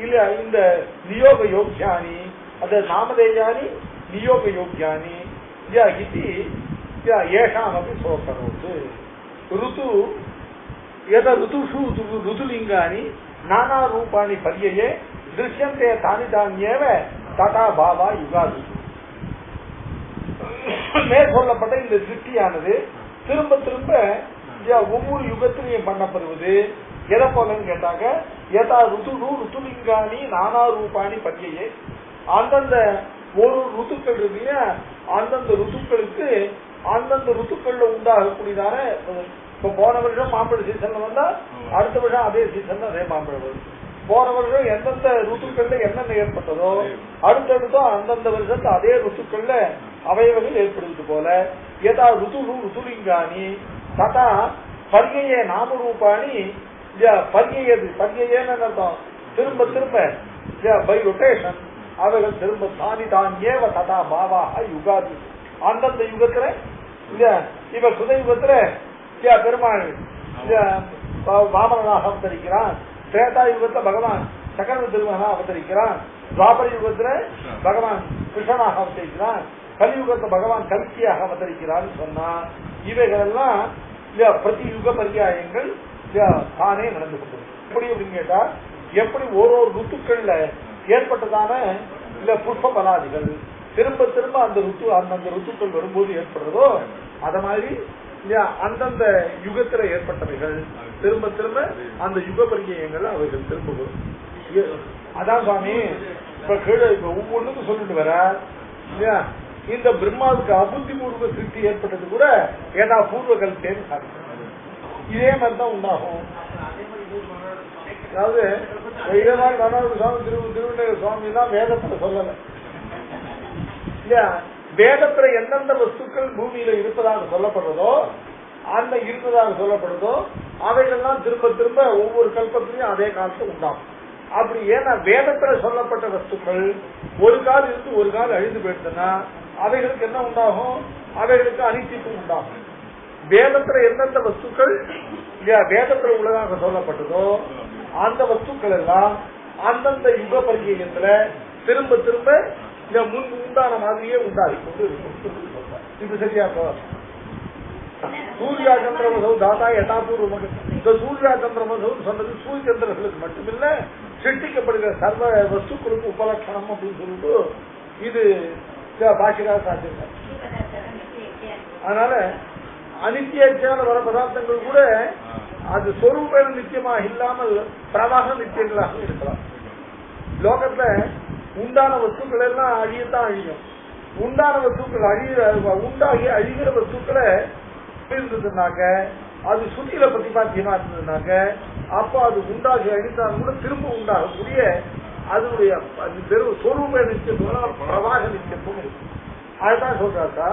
இல்ல இந்த நியோக யோக்யானி அது நாமதேயானி நியோக யோக்யானி இது ஏஷாம் அப்படி சோக்கரோது ருது எத ருதுஷு ருதுலிங்கானி நானா ரூபாணி பரியையே திருஷ்யந்தே தானி தானியேவ ததா பாவா யுகாதி. மேற்கொள்ளப்பட்ட இந்த சிருஷ்டியானது திரும்ப திரும்ப ஒவ்வொரு யுகத்திலையும் பண்ணப்படுவது எதை போலன்னு கேட்டாங்க யதா ருதுரு ருதுலிங்கானி நானா ரூபாணி பரியையே அந்தந்த ஒரு ருத்துக்கள் இருக்கு அந்தந்த ருத்துக்களுக்கு அந்தந்த ருத்துக்கள்ல உண்டாகக்கூடியதான இப்ப போன வருஷம் மாம்பழ சீசன்ல வந்தா அடுத்த வருஷம் அதே சீசன்ல அதே மாம்பழம் வரும். போன வருஷம் எந்தெந்த ருத்துக்கள்ல என்னென்ன ஏற்பட்டதோ அடுத்தடுத்தோ அந்தந்த வருஷத்து அதே ருத்துக்கள்ல அவயவங்கள் ஏற்படுவது போல ஏதா ருதுரு ருதுலிங்கானி ததா பர்யே நாமரூபாணி பர்யது பர்யேன்னு அர்த்தம் திரும்ப திரும்ப பை ரொட்டேஷன் அவைகள் திரும்ப தானி தான் ஏவ ததா பாவாக யுகாதி. அந்தந்த யுகத்துல இவ சுத யுகத்துல பெருமாள் வாமனாக அவதரிக்கிறான், திரேதா யுகத்துல பகவான் சகல திருமகனாக அவதரிக்கிறான், துவாபர யுகத்துல பகவான் கிருஷ்ணனாக அவதரிக்கிறான், கலியுகத்துல பகவான் கல்கியாக அவதரிக்கிறான்னு சொன்னா இவைகள் எல்லாம் பிரதி யுக பரியாயங்கள் தானே நடந்து கொண்டது. எப்படி அப்படின்னு கேட்டா எப்படி ஒரு ருத்துக்கள்ல ஏற்பட்டதான இல்ல புஷ்ப பலாதிகள் திரும்ப திரும்ப அந்த ருத்துக்கள் வரும்போது ஏற்படுறதோ அத மாதிரி அந்தந்த யுகத்துல ஏற்பட்டவைகள் திரும்ப திரும்ப அந்த யுக பரிச்சயங்கள் அவைகள் திரும்ப வரும். அதான் சுவாமி இப்ப கீழே இப்ப ஒவ்வொன்றுக்கும் சொல்லிட்டு வர இல்லையா இந்த பிரம்மாவுக்கு அபுத்திபூர்வ சிருஷ்டி ஏற்பட்டது கூட ஏதா பூர்வ கல்பேன்னு சாப்பிட்டு இதே மாதிரிதான் உண்டாகும். அதாவது சுவாமி திருவண்ண சுவாமி தான் வேதத்துல சொல்லல இல்லையா வேதத்துல எந்தெந்த வஸ்துக்கள் பூமியில இருப்பதாக சொல்லப்படுறதோ அந்த இருப்பதாக சொல்லப்படுறதோ அவைகள்லாம் திரும்ப திரும்ப ஒவ்வொரு கல்பத்திலையும் அதே காலத்துல உண்டாகும். அப்படி ஏன்னா வேதத்துல சொல்லப்பட்ட வஸ்துக்கள் ஒரு கால் இருந்து ஒரு கால் அழிந்து போயிடுச்சுன்னா அவைகளுக்கு என்ன உண்டாகும், அவைகளுக்கு அனித்தியம் உண்டாகும். வேதத்துல எந்தெந்த வஸ்துக்கள் வேதத்துல உள்ளதாக சொல்லப்பட்டதோ அந்த வஸ்துக்கள் எல்லாம் அந்தந்த யுக பரிச்சயத்துல திரும்ப திரும்ப முன்பு உண்டான மாதிரியே உண்டாகி கொண்டு இது சரியா? சூர்யா சந்திரமசௌ தாத்தா யதாபூர்வம். இந்த சூர்யா சந்திரமசௌ சொன்னது சூரிய சந்திரர்களுக்கு மட்டுமில்ல சிருஷ்டிக்கப்படுகிற சர்வ வஸ்துக்களுக்கு உபலட்சணம் அப்படின்னு சொல்லிட்டு இது பாஷிகார சாத்தியம். அதனால அனித்தியான வர பதார்த்தங்கள் கூட அது சொரூப நித்தியமாக இல்லாமல் பிரவாக நித்தியங்களாக இருக்கலாம். லோகத்துல உண்டான வஸ்துக்கள் எல்லாம் அழியத்தான் அழியும். உண்டான வஸ்துக்கள் உண்டாகி அழிகிற வஸ்துக்களை இருந்ததுனாக்க அது சுத்தியில பிரதிபாத்தியமா இருந்ததுனாக்க அப்போ அது உண்டாகி அழித்தால் கூட திரும்ப உண்டாகக்கூடிய அதனுடைய சொரூப நித்தியத்துவம் பிரவாக நித்தியத்துவம் இருக்கு. அதுதான் சொல்றாக்கா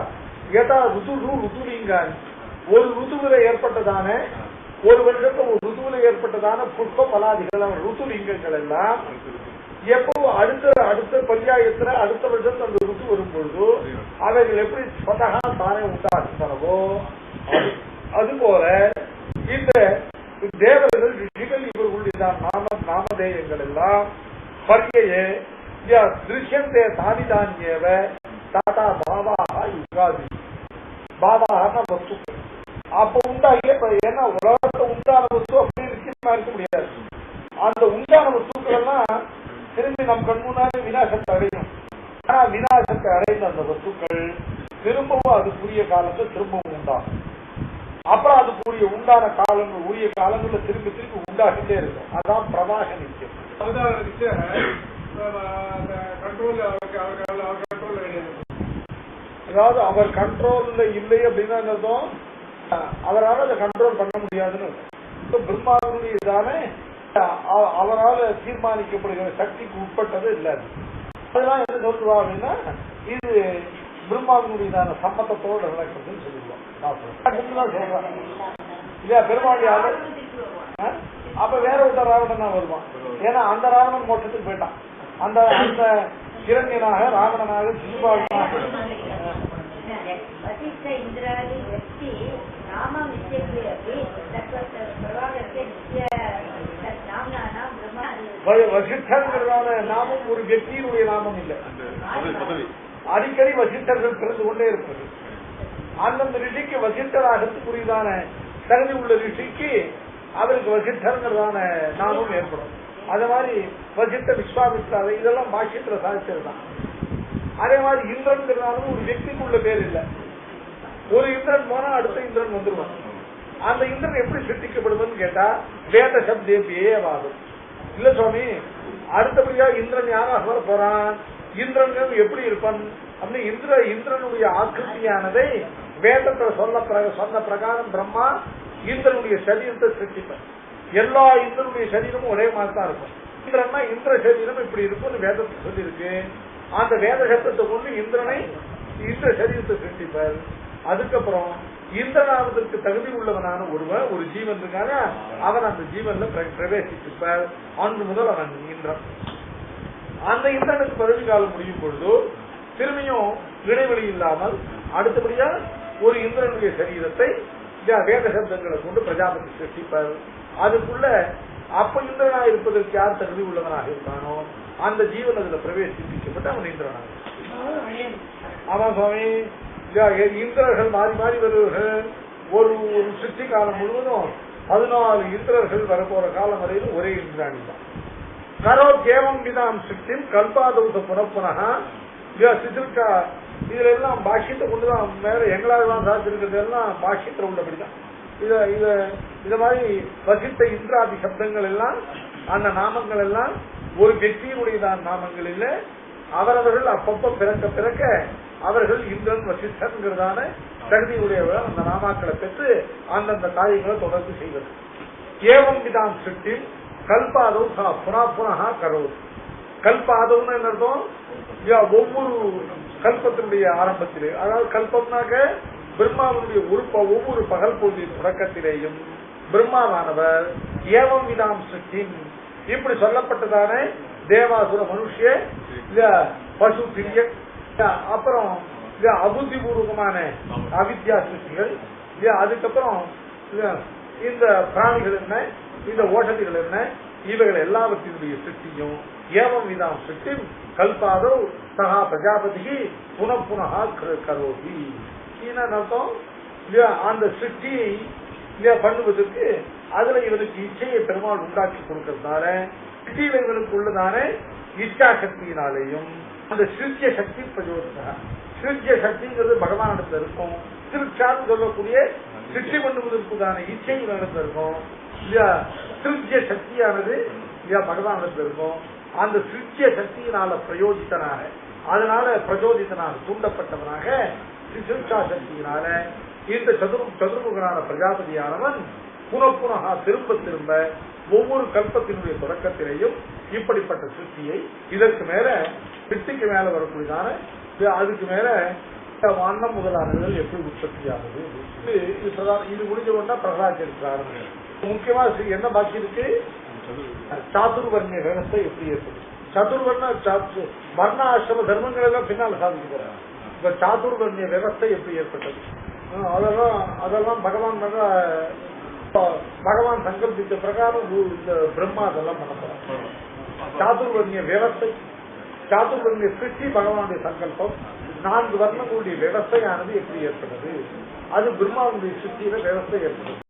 ஏதா ருதுலிங்கான் ஒரு ருதுவில ஏற்பட்டதான ஒரு வருஷத்துல ஒரு ருதுவில ஏற்பட்டதான புஷ்ப பலாதிகள் ருதுலிங்கங்கள் எல்லாம் எப்போ அடுத்த பரியாயத்துல அடுத்த வருஷத்துல அந்த ருது வரும்பொழுது அவைகள் எப்படி சொந்தகா தானே உண்டாக்குறவோ அதுபோல இந்த தேவர்கள் ரிஷிகள் இவர்களுடைய நாமதேயங்கள் எல்லாம் பர்யே திருஷ்யந்தே தானிதானியேவ தாத்தா பாவாக யுகாதி. பாவாக வஸ்துக்கள் அப்ப உண்டாகிய ஏன்னா உலகத்தை உண்டான வஸ்து அப்படி நிச்சயமா இருக்க முடியாது. அந்த உண்டான வஸ்துக்கள் எல்லாம் திரும்பி நம் கண் முன்னாடி விநாசத்தை அடையும். ஆனா விநாசத்தை அடைந்த அந்த வஸ்துக்கள் திரும்பவும் அதுக்குரிய காலத்தை திரும்பவும் உண்டாகும். அப்புறம் அதுக்குரிய உண்டான காலங்கள் உரிய காலங்கள்ல திரும்பி திரும்பி உண்டாகிட்டே இருக்கும். அதான் பிரவாக நிச்சயம். அதாவது அவர் கண்ட்ரோல்ல இல்லை அப்படின்னு அர்த்தம் அவரால் அதை கண்ட்ரோல் பண்ண முடியாதுன்னு. பிரம்மாவுடைய இதான அவரால் தீர்மானிக்கப்படுகிற சக்திக்கு உட்பட்டது இல்லை. அதெல்லாம் என்ன சொல்லுவா அப்படின்னா இது பிரம்மாவினுடையதான சம்மத்தத்தோடு நடக்கிறதுன்னு சொல்லிடுவோம். நான் சொல்றேன் இல்லையா, பெருமாள் அப்ப வேற விட்ட ராவணன் தான் வருவான். ஏன்னா அந்த ராவணன் மோட்சத்துக்கு போயிட்டான். அந்த அந்த கிரண்யனாக ராவணனாக சிசுபாலனாக வசிஷ்டர்ங்கிறதான நாமம் ஒரு வெற்றியினுடைய நாமம் இல்லை. அடிக்கடி வசிஷ்டர்கள் பிறந்து கொண்டே இருப்பது. அந்தந்த ரிஷிக்கு வசிஷ்டராகத்துக்குரியதான தகுதி உள்ள ரிஷிக்கு அவருக்கு வசிஷ்டர்ங்கிறதான நாமம் ஏற்படும். அதே மாதிரி வசிஷ்ட விஸ்வாமித்ராவை இதெல்லாம் பாஷ்யத்துல சாதிச்சது தான். அதே மாதிரி இந்திரன்கிறதாலும் ஒரு வெற்றிக்கு உள்ள பேர் இல்லை. ஒரு இந்திரன் போனா அடுத்த இந்திரன் வந்துருவான். அந்த இந்திரன் எப்படி சிருஷ்டிக்கப்படுதுன்னு கேட்டா வேத சப்தேபியே வாதம் இல்ல சுவாமி. அடுத்தபடியா இந்திரன் யாராக வர போறான், இந்திரன் எப்படி இருப்பான் அப்படின்னு இந்திரனுடைய ஆக்கிருத்தியானதை வேதத்துல சொன்ன பிரகாரம் பிரம்மா இந்திரனுடைய சரீரத்தை சிருஷ்டிப்பார். எல்லா இந்திரனுடைய சரீரமும் ஒரே மாதிரி தான் இருக்கும். இந்திரன்னா இந்திர சரீரம் இப்படி இருக்கும்னு வேதத்தை சொல்லி இருக்கு. அந்த வேத சத்தத்தை கொண்டு இந்திர சரீரத்தை சிருஷ்டிப்பார். அதுக்கப்புறம் இந்திரனாவதற்கு தகுதி உள்ளவனான ஒருவன் ஒரு ஜீவன் இருக்காங்க, அவன் அந்த ஜீவன்ல பிரவேசிப்பார். அன்று முதல் அவன் இந்திரன். அந்த இந்திரனுக்கு பதவி காலம் முடியும் பொழுது திரும்பியும் இடைவெளி இல்லாமல் அடுத்தபடியா ஒரு இந்திரனுடைய சரீரத்தை வேத சப்தங்களை கொண்டு பிரஜாபதி சிருஷ்டிப்பார். அதுக்குள்ள அப்ப இந்திரனா இருப்பதற்கு யார் தகுதி உள்ளவனாக இருக்கானோ அந்த ஜீவன் அதுல பிரவேசிக்கப்பட்டு அவன் இந்திரனாக. ஆமா சுவாமி, இந்திரர்கள் மாறி மாறி வருவர்கள். ஒரு சிருஷ்டி காலம் முழுவதும் 14 இந்திரர்கள் வரப்போற காலம் வரையிலும் ஒரே இந்திராணி தான். கரோ கேவம் விதாம் சிருஷ்டிம் கல்பாதௌத புனப்புனகா சிசுக்கா. இதுல எல்லாம் பாஷ்யத்தை கொண்டுதான் மேல எங்களால் சாதிச்சிருக்கிறது எல்லாம் பாஷ்யத்துல உள்ளபடிதான். இத மாதிரி வசித்த இந்திராதி சப்தங்கள் எல்லாம் அந்த நாமங்கள் எல்லாம் ஒரு வெற்றியினுடையதான் நாமங்கள் இல்லை. அவரவர்கள் அப்பப்ப பிறக்க அவர்கள் இந்திரன் வசிஷ்டன்கிறதான தகுதியுடையவர் அந்த நாமாக்களை பெற்று அந்தந்த காரியங்களை தொடர்ந்து செய்வது. ஏவம் விதாம் சிருஷ்டி கல்பாதவ் புனப்புனகா கரோது. கல்பாதவ்னு என்ன அர்த்தம், ஒவ்வொரு கல்பத்தினுடைய ஆரம்பத்திலே, அதாவது கல்பம்னாக்க பிரம்மாவுடைய ஒவ்வொரு பகல் பொழுதின் தொடக்கத்திலேயும் பிரம்மாவானவர் ஏவம் விதாம் சிருஷ்டி இப்படி சொல்லப்பட்டதான தேவாசுர மனுஷிய பசு பிரிய அப்புறம் அபுத்திபூர்வமான அவித்யா சிருஷ்டிகள், அதுக்கப்புறம் இந்த பிராணிகள் என்ன, இந்த ஓஷதிகள் என்ன, இவைகள் எல்லாவற்றினுடைய சிருஷ்டியும் ஏவம் விதாம் சிருஷ்டி கல்பாதோ சகா பிரஜாபதி புனப்புனகா கரோதி. அர்த்தம் அந்த சிருஷ்டியை பண்ணுவதற்கு அதுல இவனுக்கு இச்சையை பெருமாள் உண்டாக்கி கொடுக்கறதுனால சிருஷ்டியில இவனுக்கு உள்ளதான இச்சா சக்தியினாலேயும் அந்த சிருஷ்ய சக்தி பிரயோஜன. சிருஷ்ய சக்திங்கிறது பகவானிடத்துல இருக்கும். சிருஷ்டான்னு சொல்லக்கூடிய சிருஷ்டி பண்ணுவதற்குதான இச்சை இவனிடத்துல இருக்கும். சிருஷ்ய சக்தியானது பகவானிடத்துல இருக்கும். அந்த சிருஷ்ய சக்தியினால பிரயோஜித்தனாக, அதனால பிரச்சோதித்தனாக தூண்டப்பட்டவனாக சிருஷ்டா சக்தியினால இந்த சதுர்முகனான பிரஜாபதியானவன் புனப்புனகா திரும்ப ஒவ்வொரு கல்பத்தினுடைய தொடக்கத்திலேயும் இப்படிப்பட்ட சிருஷ்டியை இதற்கு மேல சிருஷ்டிக்கு மேல வரக்கூடியதான அதுக்கு மேல அன்னம் முதலானவர்கள் எப்படி உற்பத்தி ஆகுது இது முடிஞ்ச உடனே பிரகலாத் இருக்கிறார். முக்கியமா என்ன பாக்கி இருக்கு, சாதுர்வர்ணிய விவஸ்தை எப்படி ஏற்படுது. வர்ண ஆசிரம தர்மங்கள் எல்லாம் பின்னால் சாதிக்கிறார். இப்ப சாதுர்வர்ணிய விவஸ்தை எப்படி ஏற்பட்டது அதெல்லாம் பகவான் சங்கல்பித்த பிரகாரம் இந்த பிரம்மா அதெல்லாம் பண்ண போறாங்க. சாதுர்வர்ணிய விவஸ்தை, சாதுர்வர்ணிய சிருஷ்டி பகவானுடைய சங்கல்பம். 4 வர்ணங்களுடைய விவஸ்தையானது எப்படி ஏற்பட்டது, அது பிரம்மாவுடைய சிருஷ்டியில விவஸ்தை ஏற்பட்டது.